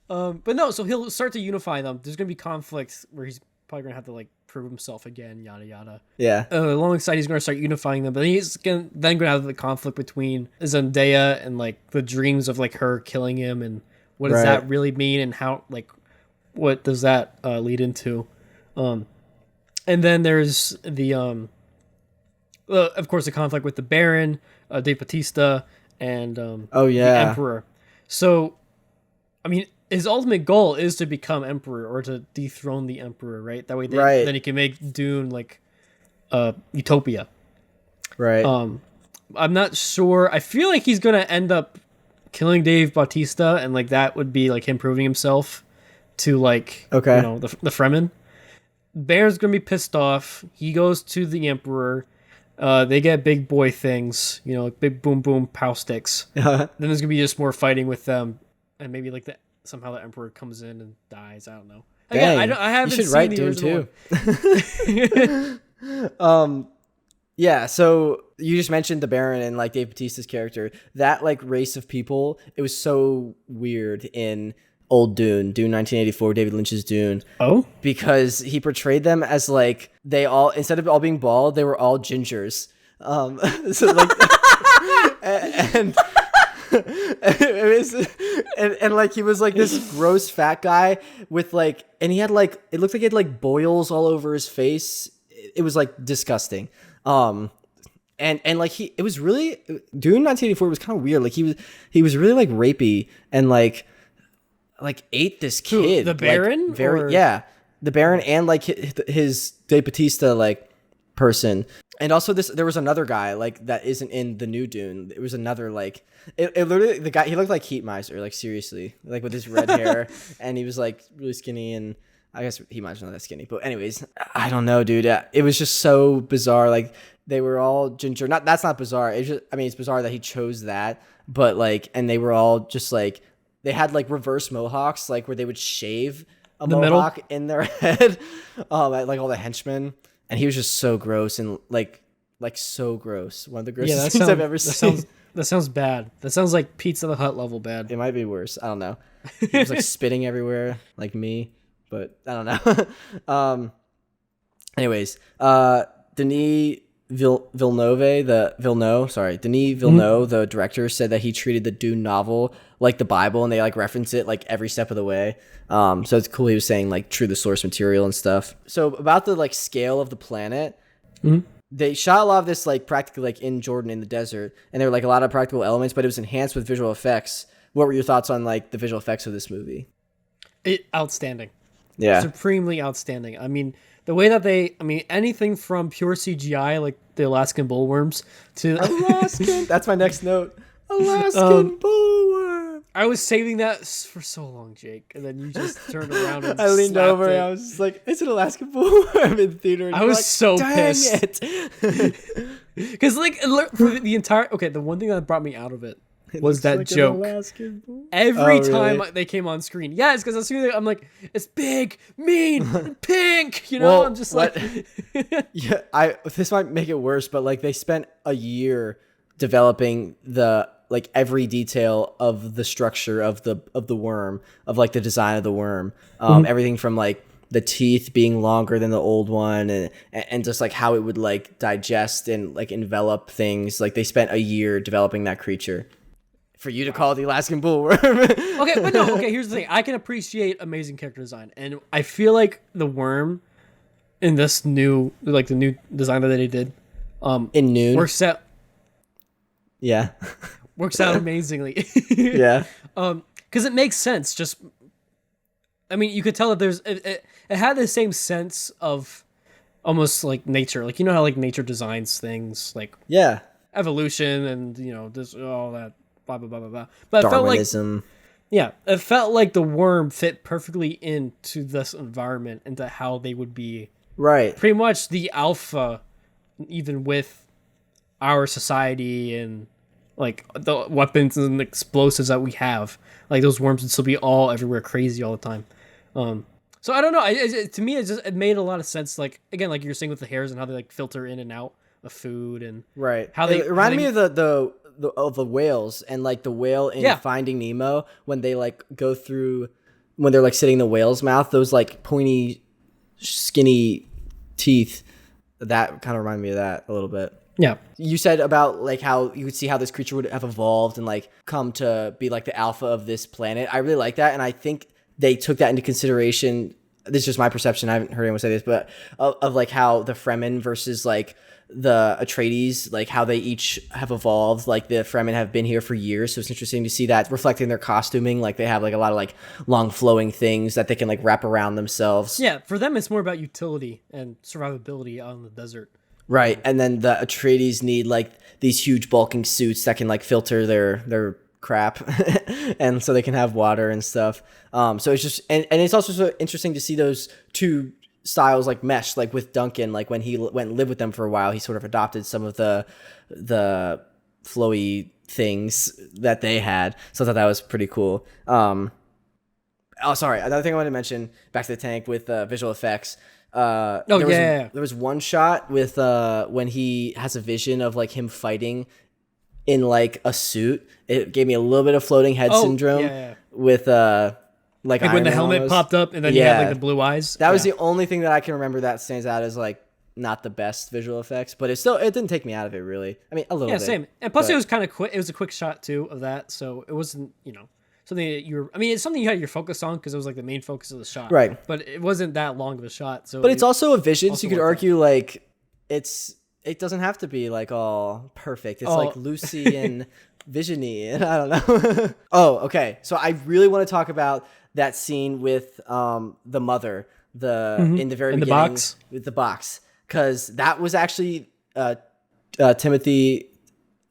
But no, so he'll start to unify them. There's going to be conflicts where he's probably going to have to like prove himself again, yada yada. Yeah. Alongside, he's going to start unifying them, but he's going to have the conflict between Zendaya and like the dreams of like her killing him, and what does that really mean, and how like what does that lead into? And then there's the of course the conflict with the Baron, Dave Bautista, and the Emperor. So, I mean, his ultimate goal is to become emperor or to dethrone the emperor, right? That way, then he can make Dune like utopia. Right. I'm not sure. I feel like he's gonna end up killing Dave Bautista, and like that would be like him proving himself to like the Fremen. Bear's gonna be pissed off. He goes to the Emperor. They get big boy things, like big boom boom pow sticks. Then there's gonna be just more fighting with them, and maybe like somehow the Emperor comes in and dies. I don't know. Again, I haven't seen write the Dune original too. Yeah, so you just mentioned the Baron and like Dave Bautista's character. That like race of people, it was so weird in old Dune 1984, David Lynch's Dune. Oh? Because he portrayed them as like they all, instead of all being bald, they were all gingers. So like and and like he was like this gross fat guy with like, and he had like, it looked like he had like boils all over his face. It was like disgusting. And like it was really, Dune 1984 was kind of weird. Like he was really like rapey and like ate this kid. The Baron? Like, yeah, the Baron and like his Dave Bautista like person. And also there was another guy like that isn't in the new Dune. It was another like, it literally, the guy, he looked like Heat Miser, like seriously, like with his red hair, and he was like really skinny, and I guess Heat Miser's not that skinny, but anyways, I don't know, dude. It was just so bizarre. Like they were all ginger. That's not bizarre. It's just, I mean, it's bizarre that he chose that, but like, and they were all just like, they had like reverse mohawks, like where they would shave a mohawk in their head, like all the henchmen, and he was just so gross and like so gross. One of the grossest things I've ever seen. That sounds bad. That sounds like Pizza the Hut level bad. It might be worse. I don't know. He was like spitting everywhere, like me, but I don't know. Anyways, Denis Villeneuve, the director, said that he treated the Dune novel like the Bible, and they like reference it like every step of the way. So it's cool. He was saying like true to source material and stuff. So about the like scale of the planet, they shot a lot of this like practically like in Jordan in the desert, and there were like a lot of practical elements, but it was enhanced with visual effects. What were your thoughts on like the visual effects of this movie? Outstanding. Yeah. Supremely outstanding. I mean, the way that anything from pure CGI, like the Alaskan bullworms, to Alaskan. That's my next note. Alaskan bullworm. I was saving that for so long, Jake, and then you just turned around and I leaned over and I was just like, "It's an Alaskan bullworm in the theater." And I was like, so pissed. Because like for the entire the one thing that brought me out of it was that like joke. Every time they came on screen, it's because as soon as I'm like, it's big, mean, and pink. Well, I'm just like, this might make it worse, but like they spent a year developing the like every detail of the structure of the worm, of like the design of the worm, everything from like the teeth being longer than the old one, and just like how it would like digest and like envelop things. Like they spent a year developing that creature. For you to call it the Alaskan bullworm. Here's the thing. I can appreciate amazing character design, and I feel like the worm in this new, like the new design that they did, in Noon works out. Yeah, works out amazingly. Yeah, because it makes sense. Just, I mean, you could tell that it had the same sense of almost like nature, like how like nature designs things, like evolution and this all that. Blah, blah, blah, blah, blah. But Darwinism. It felt like the worm fit perfectly into this environment, into how they would be pretty much the alpha, even with our society and like the weapons and explosives that we have. Like those worms would still be all everywhere, crazy all the time. So I don't know. To me, it made a lot of sense. Like again, like you're saying with the hairs and how they like filter in and out of food and how they it reminded me of the whales, and like the whale in Finding Nemo, when they like go through, when they're like sitting in the whale's mouth, those like pointy skinny teeth, that kind of reminded me of that a little bit. Yeah. You said about like how you could see how this creature would have evolved and like come to be like the alpha of this planet. I really like that, and I think they took that into consideration. This is just my perception. I haven't heard anyone say this, but of like how the Fremen versus like the Atreides, like how they each have evolved. Like the Fremen have been here for years, so it's interesting to see that reflected in their costuming. Like they have like a lot of like long flowing things that they can like wrap around themselves. Yeah, for them it's more about utility and survivability out in the desert. Right, and then the Atreides need like these huge bulking suits that can like filter their crap, and so they can have water and stuff. So it's just and it's also so interesting to see those two styles like meshed, like with Duncan, like when he went and lived with them for a while, he sort of adopted some of the flowy things that they had. So I thought that was pretty cool. Oh, sorry. Another thing I wanted to mention, back to the tank with visual effects. There was one shot with when he has a vision of like him fighting in like a suit. It gave me a little bit of floating head syndrome with like when the helmet popped up and then you had like the blue eyes. That was the only thing that I can remember that stands out as like not the best visual effects, but it didn't take me out of it really. I mean, a little bit. Yeah, same. And plus it was kind of quick. It was a quick shot too of that, so it wasn't, something that it's something you had your focus on because it was like the main focus of the shot. Right. But it wasn't that long of a shot. So but it's also a vision, so you could argue like it doesn't have to be like all perfect. It's like Lucy and Visiony, and I don't know. Oh, okay. So I really want to talk about that scene with the mother, in the very beginning box. With the box, because that was actually Timothy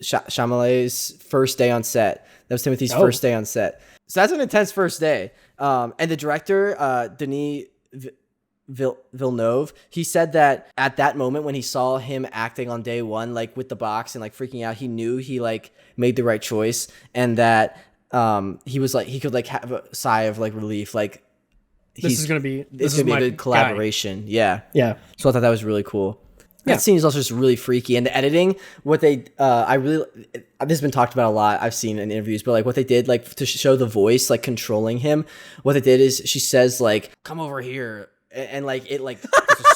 Chalamet's first day on set. That was Timothy's first day on set. So that's an intense first day. And the director, Denis Villeneuve, he said that at that moment when he saw him acting on day one, like with the box and like freaking out, he knew he like made the right choice, and that he was like, he could like have a sigh of like relief, like this is gonna be a good collaboration. Yeah. So I thought that was really cool. That scene is also just really freaky, and the editing, what they this has been talked about a lot, I've seen in interviews, but like what they did like to show the voice like controlling him, what they did is she says like, come over here, and like it like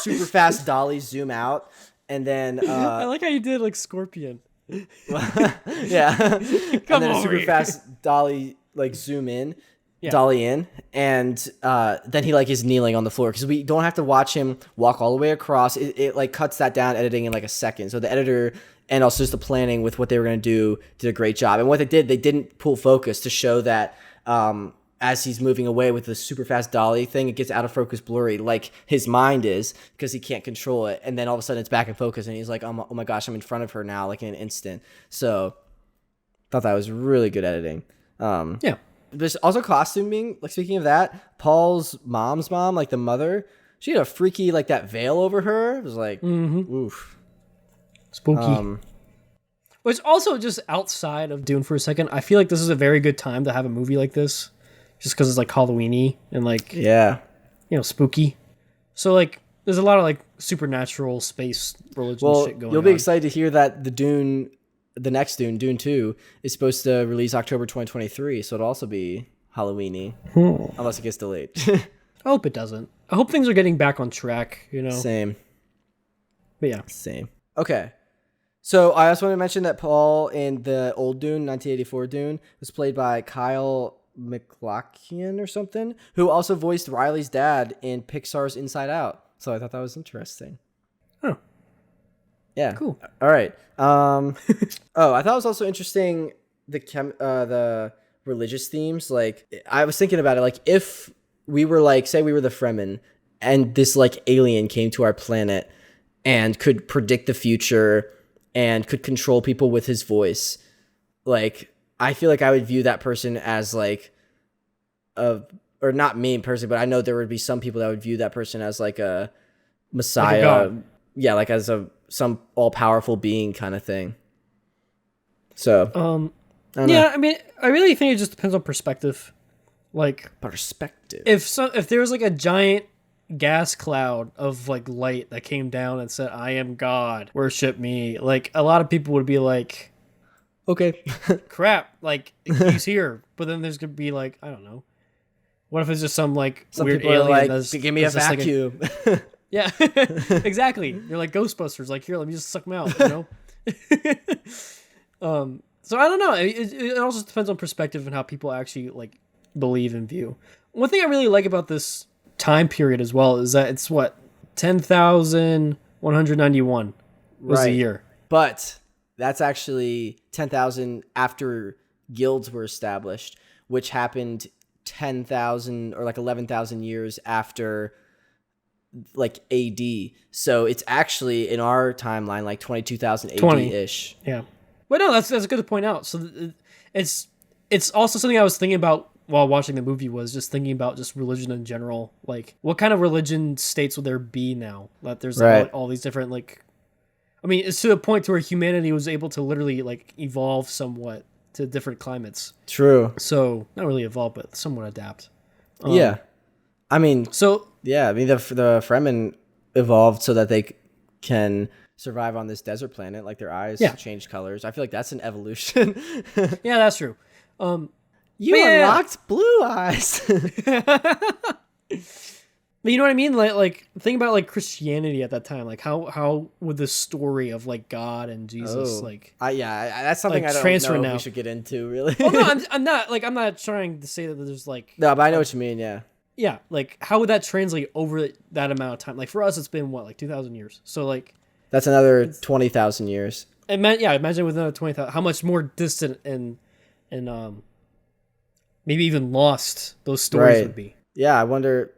super fast dolly zoom out, and then I like how you did like Scorpion. Yeah. And then a super fast dolly like zoom in. Dolly in, and then he like is kneeling on the floor because we don't have to watch him walk all the way across. It like cuts that down, editing in like a second. So the editor and also just the planning with what they were going to do did a great job. And what they didn't pull focus to show that as he's moving away with the super fast dolly thing, it gets out of focus blurry like his mind is, because he can't control it. And then all of a sudden it's back in focus and he's like, oh my gosh, I'm in front of her now, like in an instant. So thought that was really good editing. There's also costuming. Like, speaking of that, Paul's mom's mom, like the mother, she had a freaky, like that veil over her. It was like, oof. Spooky. Which also just outside of Dune for a second, I feel like this is a very good time to have a movie like this. Just because it's like Halloween-y and like, spooky. So like, there's a lot of like supernatural space religion shit going on. You'll be excited to hear that the next Dune, Dune 2, is supposed to release October 2023, so it'll also be Halloween-y, unless it gets delayed. I hope it doesn't. I hope things are getting back on track, Same. But yeah. Same. Okay. So I also want to mention that Paul in the old Dune, 1984 Dune, was played by Kyle MacLachlan or something, who also voiced Riley's dad in Pixar's Inside Out. So I thought that was interesting. Oh. Yeah. Cool. All right. I thought it was also interesting the religious themes. Like, I was thinking about it. Like, if we were like, say we were the Fremen, and this like alien came to our planet and could predict the future and could control people with his voice, like, I feel like I would view that person as like or not me personally, but I know there would be some people that would view that person as like a messiah. Like as some all-powerful being kind of thing. So, I mean, I really think it just depends on perspective. Like, if there was like a giant gas cloud of like light that came down and said, I am God, worship me, like a lot of people would be like, okay, crap, like he's here. But then there's gonna be like, I don't know, what if it's just some weird alien like, give me a vacuum. Yeah, exactly. You're like Ghostbusters. Like, here, let me just suck them out. So I don't know. It also depends on perspective and how people actually like believe and view. One thing I really like about this time period as well is that it's 10,191 was the year. But that's actually 10,000 after guilds were established, which happened 10,000 or like 11,000 years after like AD. So it's actually in our timeline like 22,000 AD-ish. Yeah. But no, that's good to point out. So it's also something I was thinking about while watching the movie was just thinking about just religion in general. Like, what kind of religion states would there be now that there's like, all these different, like, I mean, it's to the point to where humanity was able to literally like evolve somewhat to different climates. True. So not really evolve, but somewhat adapt. Yeah. I mean, so yeah, I mean the Fremen evolved so that they can survive on this desert planet. Like their eyes change colors. I feel like that's an evolution. Yeah, that's true. You unlocked blue eyes. But you know what I mean? Like think about like Christianity at that time. Like how would the story of like God and Jesus that's something like, I don't know if we should get into really. Well, no, I'm not trying to say that there's like no, but I know what you mean. Yeah. Yeah, like how would that translate over that amount of time? Like for us, it's been what, like 2,000 years. So like that's another 20,000 years. Imagine with another 20,000, how much more distant and maybe even lost those stories would be. Yeah, I wonder.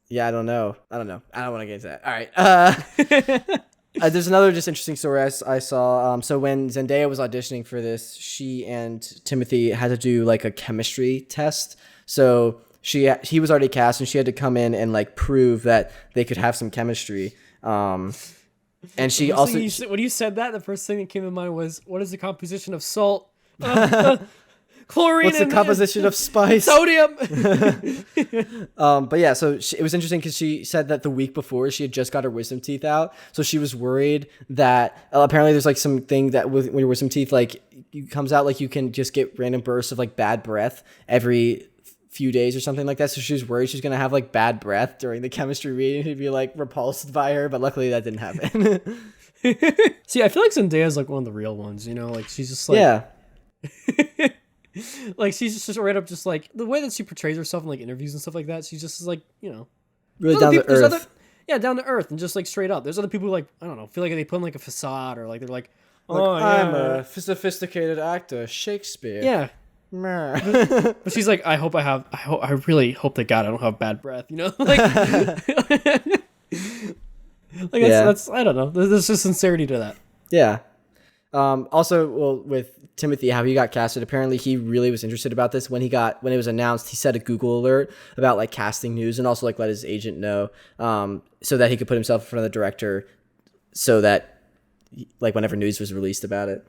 Yeah, I don't know. I don't want to get into that. All right. There's another just interesting story I saw. So when Zendaya was auditioning for this, she and Timothy had to do like a chemistry test. So he was already cast, and she had to come in and like prove that they could have some chemistry. And she also when you said that, the first thing that came to mind was, what is the composition of salt? Chlorine. What's the composition of spice? Sodium. But yeah, so it was interesting because she said that the week before she had just got her wisdom teeth out, so she was worried that apparently there's like something that with your wisdom teeth, like it comes out like you can just get random bursts of like bad breath every few days or something like that. So she was worried she's gonna have like bad breath during the chemistry reading. He'd be like repulsed by her, but luckily that didn't happen. See, I feel like Zendaya's like one of the real ones. You know, like she's just like like she's just straight up just like the way that she portrays herself in like interviews and stuff like that. She's just like, you know, really down to earth. Down to earth and just like straight up. There's other people who, like, I don't know, feel like they put in like a facade or like they're like, I'm a sophisticated actor, Shakespeare. Yeah. But she's like, I really hope to God I don't have bad breath, you know? Like, that's I don't know. There's just sincerity to that. Yeah. Also, well, with Timothy, how he got casted, apparently he really was interested about this. When it was announced, he set a Google alert about like casting news and also like let his agent know, so that he could put himself in front of the director, so that like whenever news was released about it.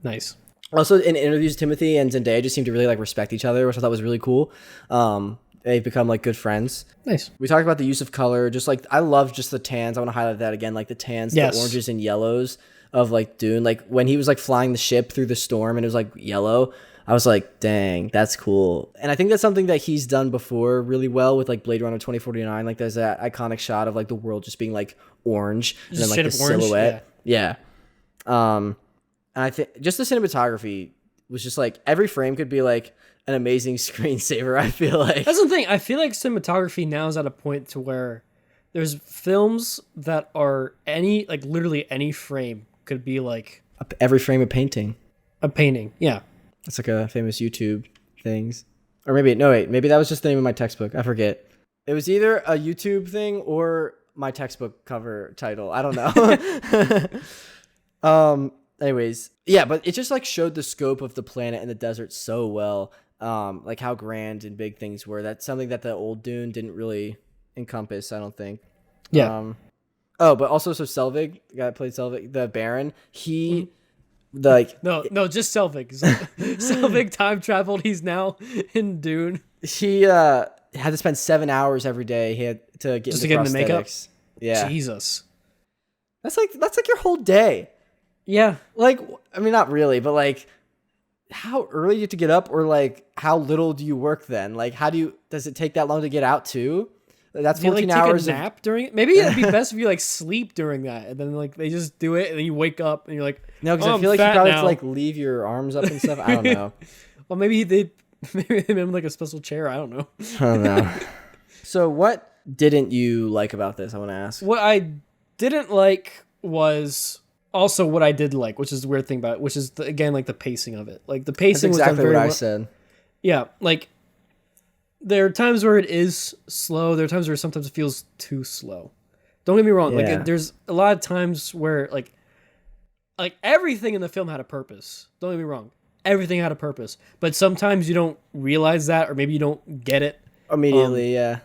Nice. Also, in interviews, Timothy and Zendaya just seem to really like respect each other, which I thought was really cool. They've become like good friends. Nice. We talked about the use of color. Just like I love just the tans. I want to highlight that again, like the tans, the oranges and yellows of like Dune. Like when he was like flying the ship through the storm and it was like yellow, I was like, dang, that's cool. And I think that's something that he's done before really well with like Blade Runner 2049. Like there's that iconic shot of like the world just being like orange and then like the silhouette. Yeah. And I think just the cinematography was just like every frame could be like an amazing screensaver. I feel like that's the thing. I feel like cinematography now is at a point to where there's films that are literally any frame could be like every frame of painting. A painting, yeah. That's like a famous YouTube things. Or maybe that was just the name of my textbook. I forget. It was either a YouTube thing or my textbook cover title. I don't know. Anyways, yeah, but it just like showed the scope of the planet and the desert so well. Like how grand and big things were. That's something that the old Dune didn't really encompass, I don't think. Yeah. But also, so Selvig, the guy that played Selvig, the Baron, he no, just Selvig. Selvig time traveled. He's now in Dune. He had to spend 7 hours every day. He had to get into the makeup. Yeah. Jesus. That's like your whole day. Yeah. Like, I mean, not really, but like, how early do you have to get up, or like, how little do you work then? Like, does it take that long to get out too? That's 14 hours. Take a nap during it? Maybe it'd be best if you like sleep during that, and then like they just do it, and then you wake up and you're like, no, because I feel like you probably have to like leave your arms up and stuff. I don't know. Well, maybe they made him like a special chair. I don't know. I don't know. So, what didn't you like about this? I want to ask. What I didn't like was also what I did like, which is the weird thing about it, which is again like the pacing of it. Like the pacing was exactly what I said. Yeah, like there are times where it is slow. There are times where sometimes it feels too slow. Don't get me wrong. Yeah. Like there's a lot of times where like everything in the film had a purpose. Don't get me wrong. everything had a purpose. But sometimes you don't realize that, or maybe you don't get it immediately. Yeah.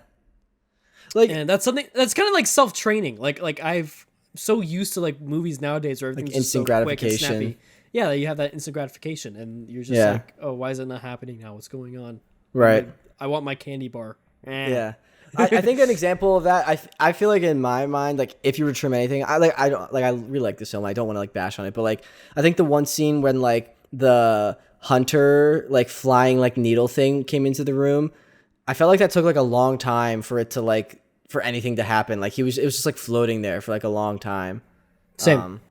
Like, and that's something that's kind of like self-training. Like I've so used to like movies nowadays where everything's like instant just so quick and gratification. snappy. Yeah, you have that instant gratification, and you're just like, oh, why is it not happening now? What's going on? Right. I want my candy bar. Yeah. I think an example of that, I feel like in my mind, like if you were to trim anything, I really like this film. I don't want to like bash on it, but like I think the one scene when like the hunter like flying like needle thing came into the room, I felt like that took like a long time for it to like for anything to happen. Like it was just like floating there for like a long time. Same.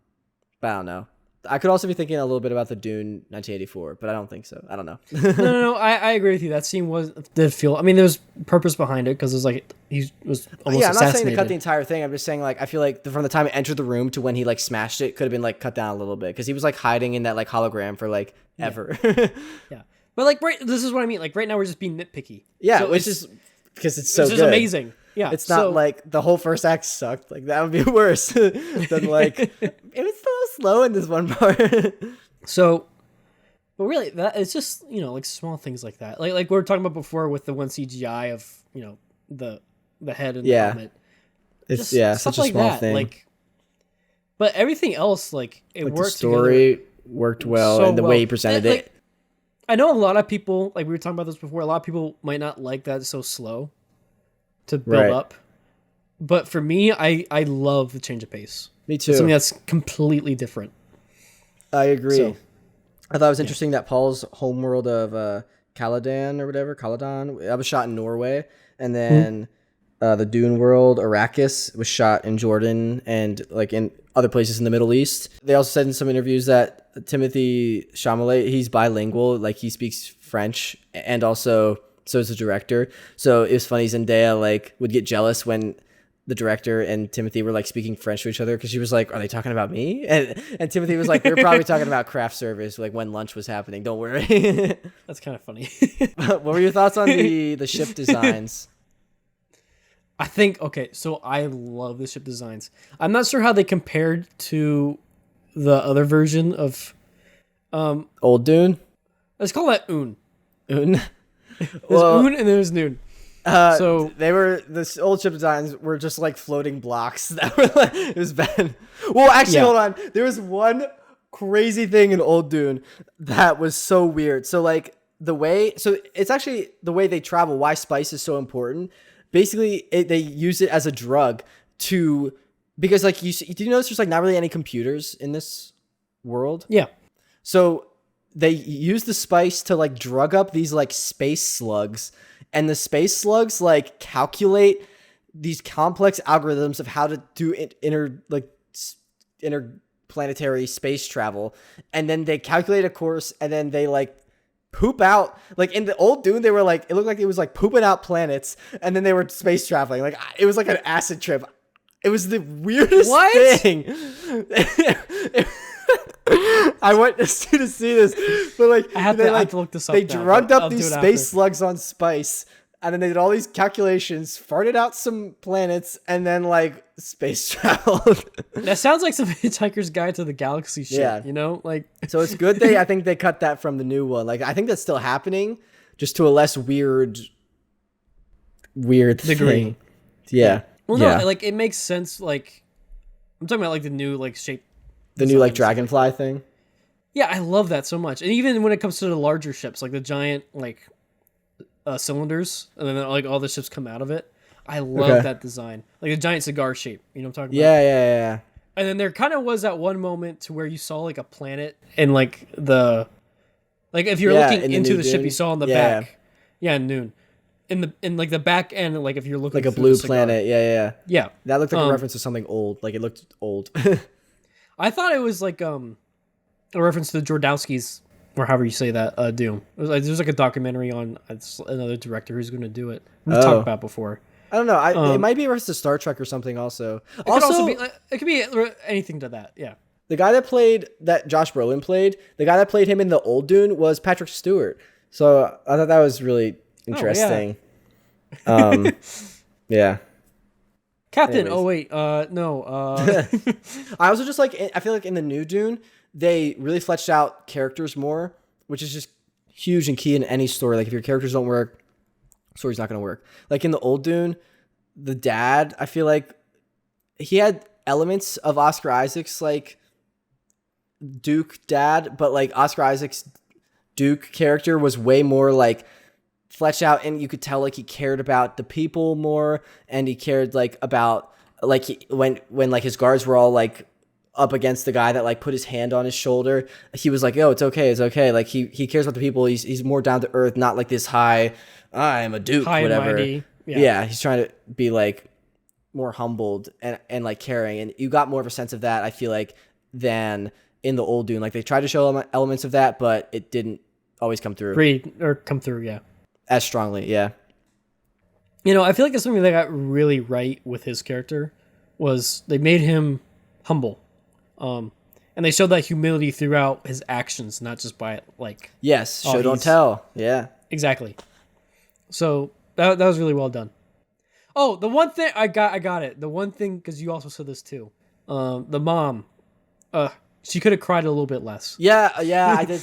But I don't know. I could also be thinking a little bit about the Dune 1984, but I don't think so. I don't know. No. I agree with you. That scene did feel. I mean, there was purpose behind it because it was like he was almost I'm not saying to assassinated. cut the entire thing. I'm just saying like I feel like from the time it entered the room to when he like smashed it could have been like cut down a little bit because he was like hiding in that like hologram for like ever. Yeah, but like this is what I mean. Like right now we're just being nitpicky. Yeah, so which is because it's so it's good. just amazing. Yeah, it's not like the whole first act sucked. Like that would be worse than like it was a little slow in this one part. So, but really, that it's just like small things like that. Like we were talking about before with the one CGI of the head and the helmet. It's just such stuff a small thing. Like, but everything else like it like worked. The story worked well, so and the way he presented it. I know a lot of people, like we were talking about this before. A lot of people might not like that it's so slow to build up, but for me, I love the change of pace. Me too. It's something that's completely different. I agree. So, I thought it was interesting that Paul's homeworld of Caladan or whatever, Caladan, that was shot in Norway, and then the Dune world, Arrakis, was shot in Jordan and like in other places in the Middle East. They also said in some interviews that Timothy Chalamet, he's bilingual, like he speaks French, and also so is the director. So it was funny, Zendaya like would get jealous when the director and Timothy were like speaking French to each other because she was like, "Are they talking about me?" And Timothy was like, "They're probably talking about craft service, like when lunch was happening. Don't worry." That's kind of funny. What were your thoughts on the ship designs? I think so I love the ship designs. I'm not sure how they compared to the other version of Old Dune. Let's call that Un. Un. There's Un and there's Noon. So the old ship designs were just like floating blocks that were like, it was bad. Well, actually, hold on. There was one crazy thing in Old Dune that was so weird. So like it's actually the way they travel. Why spice is so important. Basically, they use it as a drug because like do you notice there's like not really any computers in this world? Yeah. So they use the spice to like drug up these like space slugs. And the space slugs like calculate these complex algorithms of how to do interplanetary space travel, and then they calculate a course, and then they like poop out. Like in the Old Dune, they were like it looked like it was like pooping out planets, and then they were space traveling. Like it was like an acid trip. It was the weirdest thing. I went to see this, but like I have to look this up. They now, drugged up I'll these space slugs on spice, and then they did all these calculations, farted out some planets, and then like space traveled. That sounds like some Hitchhiker's Guide to the Galaxy shit. Yeah. Like so it's good I think they cut that from the new one. Like I think that's still happening, just to a less weird degree. Thing. Yeah. Well, no, like it makes sense. Like I'm talking about like the new like shape. The new like dragonfly thing. Yeah, I love that so much. And even when it comes to the larger ships, like the giant like cylinders, and then like all the ships come out of it. I love that design. Like a giant cigar shape. You know what I'm talking about? Yeah. And then there kind of was that one moment to where you saw like a planet and like if you're looking into the ship you saw on the back. Yeah, Noon. In like the back end, like if you're looking like a blue planet. Yeah. That looked like a reference to something old. Like it looked old. I thought it was like a reference to the Jodorowsky's, or however you say that, Doom. It was like, there's like a documentary on another director who's going to do it. We've talked about before. I don't know. It might be a reference to Star Trek or something also. It could be anything to that, yeah. The guy that Josh Brolin played, the guy that played him in the Old Dune was Patrick Stewart. So I thought that was really interesting. Yeah. Captain. Anyways. Oh wait, no. I also just like I feel like in the new Dune they really fleshed out characters more. which is just huge and key in any story. Like if your characters don't work, story's not going to work. Like in the old Dune, the dad, I feel like he had elements of Oscar Isaac's like Duke dad, but like Oscar Isaac's Duke character was way more like fleshed out, and you could tell like he cared about the people more, and he cared like about like when like his guards were all like up against the guy that like put his hand on his shoulder, he was like, "Oh, it's okay." Like he cares about the people. He's more down to earth, not like this high, I'm a duke, high whatever. And mighty. Yeah, he's trying to be like more humbled and like caring, and you got more of a sense of that, I feel like, than in the old Dune. Like they tried to show elements of that, but it didn't always come through. Yeah. As strongly, yeah. You know, I feel like it's something they got really right with his character was they made him humble. And they showed that humility throughout his actions, not just by like... Yes, show don't tell. Yeah. Exactly. So that was really well done. Oh, the one thing... I got it. The one thing, because you also said this too. The mom, she could have cried a little bit less. Yeah, I did.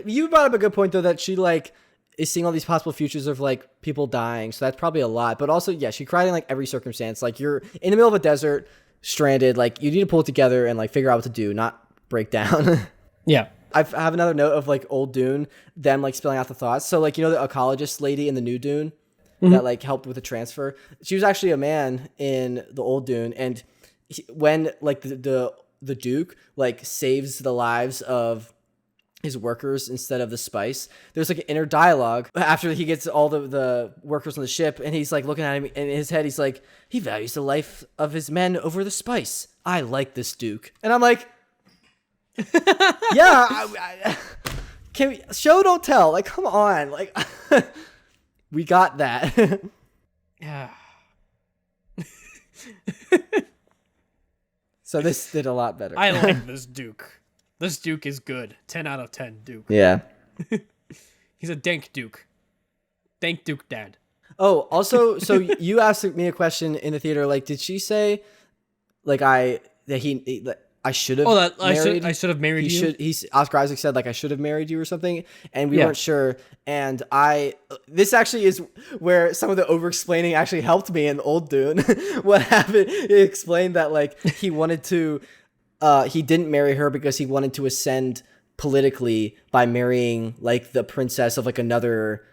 You brought up a good point, though, that she like is seeing all these possible futures of like people dying. So that's probably a lot. But also, yeah, she cried in like every circumstance. Like you're in the middle of a desert... stranded, like you need to pull it together and like figure out what to do, not break down. Yeah. I have another note of like old Dune, them like spilling out the thoughts. So like, you know, the ecologist lady in the new Dune that like helped with the transfer, she was actually a man in the old Dune. And when like the Duke like saves the lives of his workers instead of the spice, there's like an inner dialogue after he gets all the workers on the ship, and he's like looking at him, and in his head he's like, he values the life of his men over the spice. I like this Duke. And I'm like, yeah, can we show don't tell, like come on, like we got that. Yeah. So this did a lot better. I like this Duke. This Duke is good. 10 out of 10 Duke. Yeah. He's a dank Duke. Dank Duke dad. Oh, also, so you asked me a question in the theater, like, did she say, like, I should have married? I should have married you? Oscar Isaac said, like, I should have married you or something, and we weren't sure, and this actually is where some of the over-explaining actually helped me in Old Dune. What happened, he explained that, like, he wanted to... he didn't marry her because he wanted to ascend politically by marrying like the princess of like another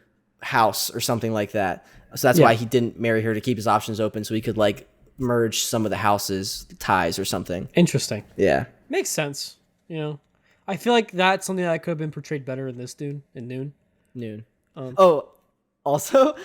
house or something like that. So that's why he didn't marry her, to keep his options open so he could like merge some of the houses ties or something. Interesting. Yeah. Makes sense. You know, I feel like that's something that could have been portrayed better in this Dune, in Noon. Also,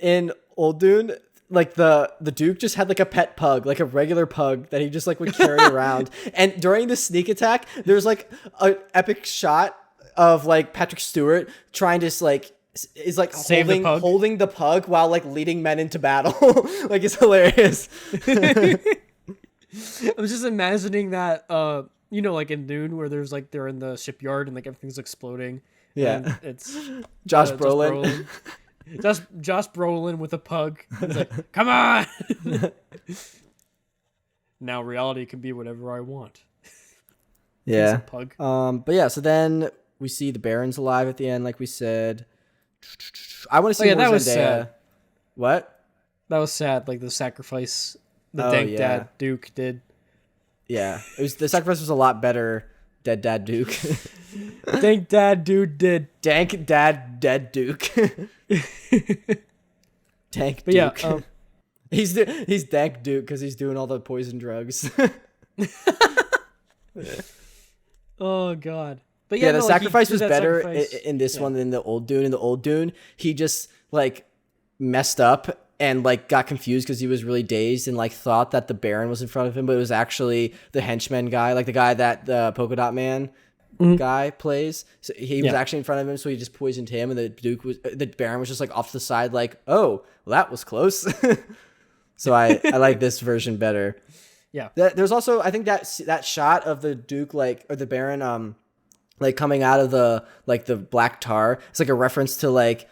in Old Dune, like the Duke just had like a pet pug, like a regular pug that he just like would carry around. And during the sneak attack, there's like an epic shot of like Patrick Stewart trying to like is like holding the pug while like leading men into battle. Like it's hilarious. I was just imagining that you know, like in Dune where there's like they're in the shipyard and like everything's exploding. Yeah. And it's Josh Brolin. Josh Brolin with a pug. He's like, come on! Now reality can be whatever I want. Yeah. He's a pug. But yeah, so then we see the Baron's alive at the end, like we said. I want to see more that Zendaya. Was sad. What? That was sad, like the sacrifice the dank dad Duke did. Yeah. The sacrifice was a lot better. Dead Dad Duke. Dank Dad Dude did. Dank Dad Dead Duke. Dank but Duke. Yeah, he's Dank Duke because he's doing all the poison drugs. Oh God. But yeah, the sacrifice was better in this one Yeah. than the old Dune. In the old Dune, he just like messed up and like got confused because he was really dazed and like thought that the Baron was in front of him, but it was actually the henchman guy, like the guy that the Polka Dot Man guy plays. So he was actually in front of him, so he just poisoned him, and the Baron was just like off to the side, like, oh, well, that was close. So I like this version better. Yeah. There's also, I think that shot of the Duke or the Baron like coming out of the black tar. It's like a reference to like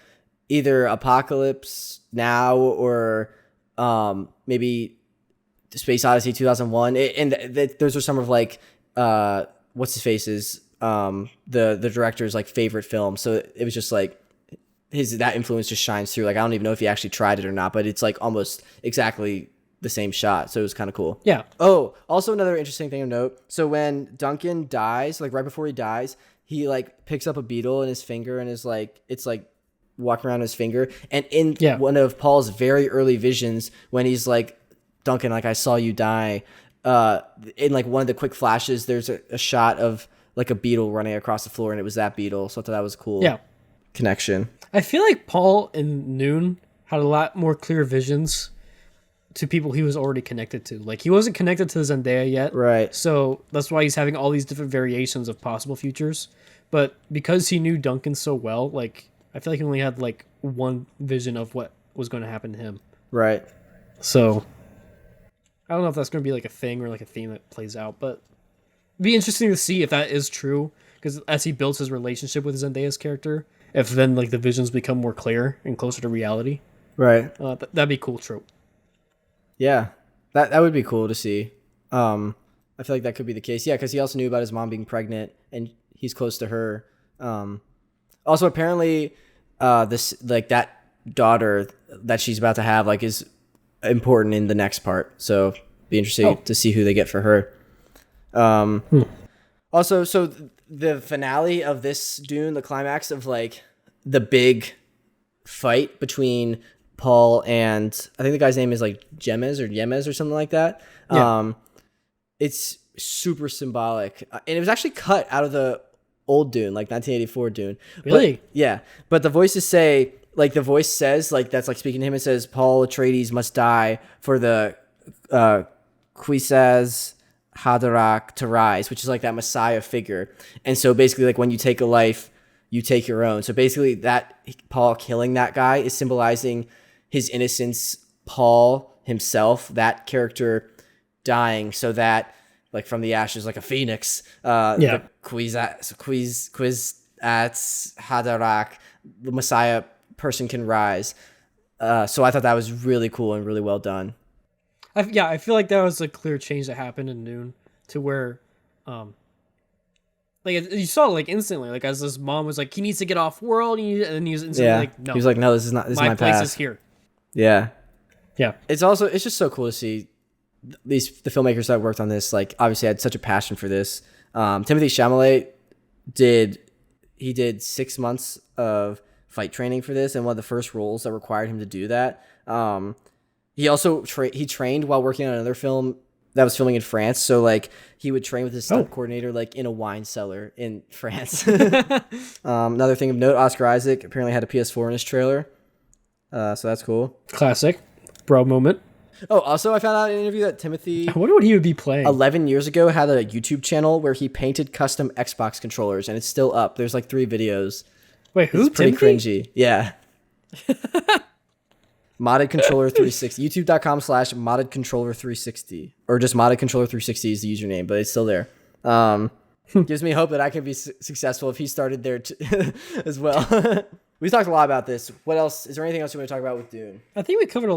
either Apocalypse Now or maybe Space Odyssey 2001. And those are some of like what's his face's the director's like favorite film. So it was just like that influence just shines through. Like I don't even know if he actually tried it or not, but it's like almost exactly the same shot. So it was kind of cool. Yeah. Oh, also another interesting thing to note. So when Duncan dies, like right before he dies, he like picks up a beetle in his finger and is like, it's like walking around his finger. And in one of Paul's very early visions, when he's like, Duncan, like I saw you die, in like one of the quick flashes, there's a shot of like a beetle running across the floor, and it was that beetle. So I thought that was a cool connection. I feel like Paul in Dune had a lot more clear visions to people he was already connected to. Like he wasn't connected to Zendaya yet. Right. So that's why he's having all these different variations of possible futures. But because he knew Duncan so well, like I feel like he only had like one vision of what was going to happen to him. Right. So I don't know if that's going to be like a thing or like a theme that plays out, but it'd be interesting to see if that is true. Because as he builds his relationship with Zendaya's character, if then like the visions become more clear and closer to reality. Right. That'd be a cool trope. Yeah, that would be cool to see. I feel like that could be the case. Yeah, because he also knew about his mom being pregnant, and he's close to her. Also, apparently, this like that daughter that she's about to have like is important in the next part. So be interesting to see who they get for her. Also, so the finale of this Dune, the climax of like the big fight between Paul and I think the guy's name is like Yemes or something like that. Yeah. It's super symbolic, and it was actually cut out of the old Dune, like 1984 Dune. Really? But, yeah, but the voices say, like the voice says, like that's like speaking to him. It says Paul Atreides must die for the Kwisatz Haderach to rise, which is like that Messiah figure. And so basically, like when you take a life, you take your own. So basically, that Paul killing that guy is symbolizing his innocence. Paul himself, that character, dying, so that like from the ashes, like a phoenix, the Kwisatz Haderach, the Messiah person can rise. So I thought that was really cool and really well done. I feel like that was a clear change that happened in Dune to where, like you saw like instantly, like as his mom was like, he needs to get off world, and then he was instantly like, no, he was like, no, this is not. This my is my place path. is here. Yeah, yeah. It's just so cool to see the filmmakers that worked on this. Like obviously had such a passion for this. Timothée Chalamet did 6 months of fight training for this, and one of the first roles that required him to do that. He also trained while working on another film that was filming in France. So like he would train with his stunt coordinator like in a wine cellar in France. Another thing of note, Oscar Isaac apparently had a PS4 in his trailer. So that's cool. Classic bro moment. Oh, also I found out in an interview that Timothy, I wonder what he would be playing. 11 years ago had a YouTube channel where he painted custom Xbox controllers, and it's still up. There's like 3 videos. Wait, who? It's pretty Timothy? cringy. Yeah. Modded Controller 360. YouTube.com/modded controller 360. Or just modded controller 360 is the username, but it's still there. Gives me hope that I can be successful if he started there as well. We talked a lot about this. What else? Is there anything else you want to talk about with Dune? I think we covered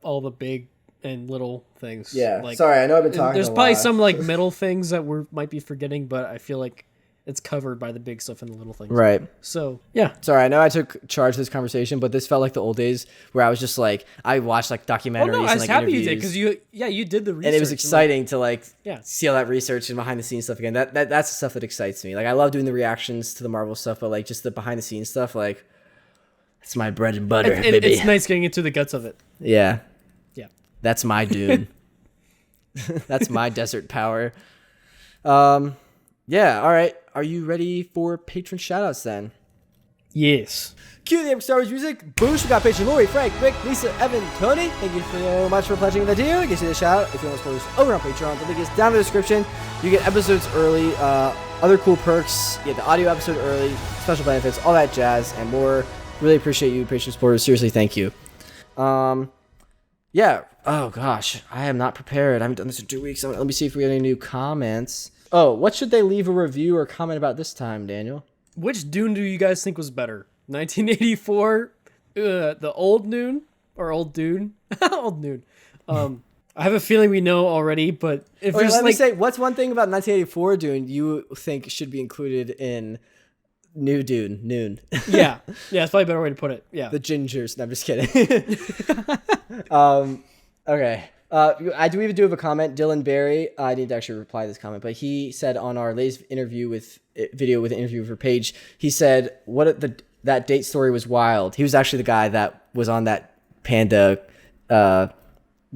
all the big and little things. Yeah. Like, sorry, I know I've been talking. There's probably some like middle things that we might be forgetting, but I feel like it's covered by the big stuff and the little things. Right. So, yeah. Sorry, I know I took charge of this conversation, but this felt like the old days where I was just like, I watched like documentaries and like I was happy interviews. you did because you did the research. And it was exciting to like yeah. see all that research and behind the scenes stuff again. That's the stuff that excites me. Like I love doing the reactions to the Marvel stuff, but like just the behind the scenes stuff, like it's my bread and butter, baby. It's nice getting into the guts of it. Yeah. Yeah. That's my Dune. That's my desert power. Yeah, all right. Are you ready for patron shoutouts then? Yes. Cue the Star Wars music. Boosh, we got patron Lori, Frank, Rick, Lisa, Evan, Tony. Thank you so much for pledging the deal. You can see the shout out if you want to support us over on Patreon. The link is down in the description. You get episodes early, other cool perks. You get the audio episode early, special benefits, all that jazz, and more. Really appreciate you, patron supporters. Seriously, thank you. Yeah. Oh, gosh. I am not prepared. I haven't done this in 2 weeks. Let me see if we have any new comments. Oh, what should they leave a review or comment about this time, Daniel? Which Dune do you guys think was better? 1984, the old Dune, or old Dune? Old Dune. I have a feeling we know already, but if okay, there's let me say, what's one thing about 1984 Dune you think should be included in New Dune? Noon. yeah, it's probably a better way to put it. Yeah, the gingers. No, I'm just kidding. Okay. I do even have a comment. Dylan Barry. I need to actually reply to this comment, but he said on our latest interview with interview for Paige, he said that date story was wild. He was actually the guy that was on that Panda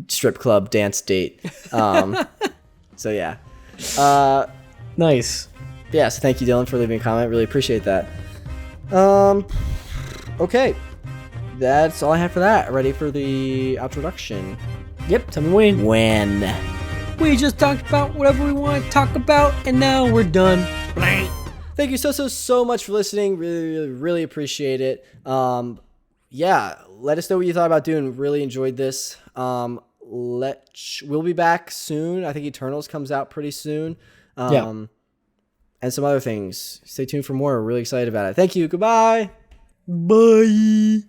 strip club dance date. So yeah. Nice. Yeah, so thank you, Dylan, for leaving a comment. Really appreciate that. Okay. That's all I have for that. Ready for the introduction. Yep, tell me when. When? We just talked about whatever we want to talk about, and now we're done. Thank you so much for listening. Really appreciate it. Yeah, let us know what you thought about Dune. Really enjoyed this. We'll be back soon. I think Eternals comes out pretty soon. And some other things. Stay tuned for more. We're really excited about it. Thank you. Goodbye. Bye.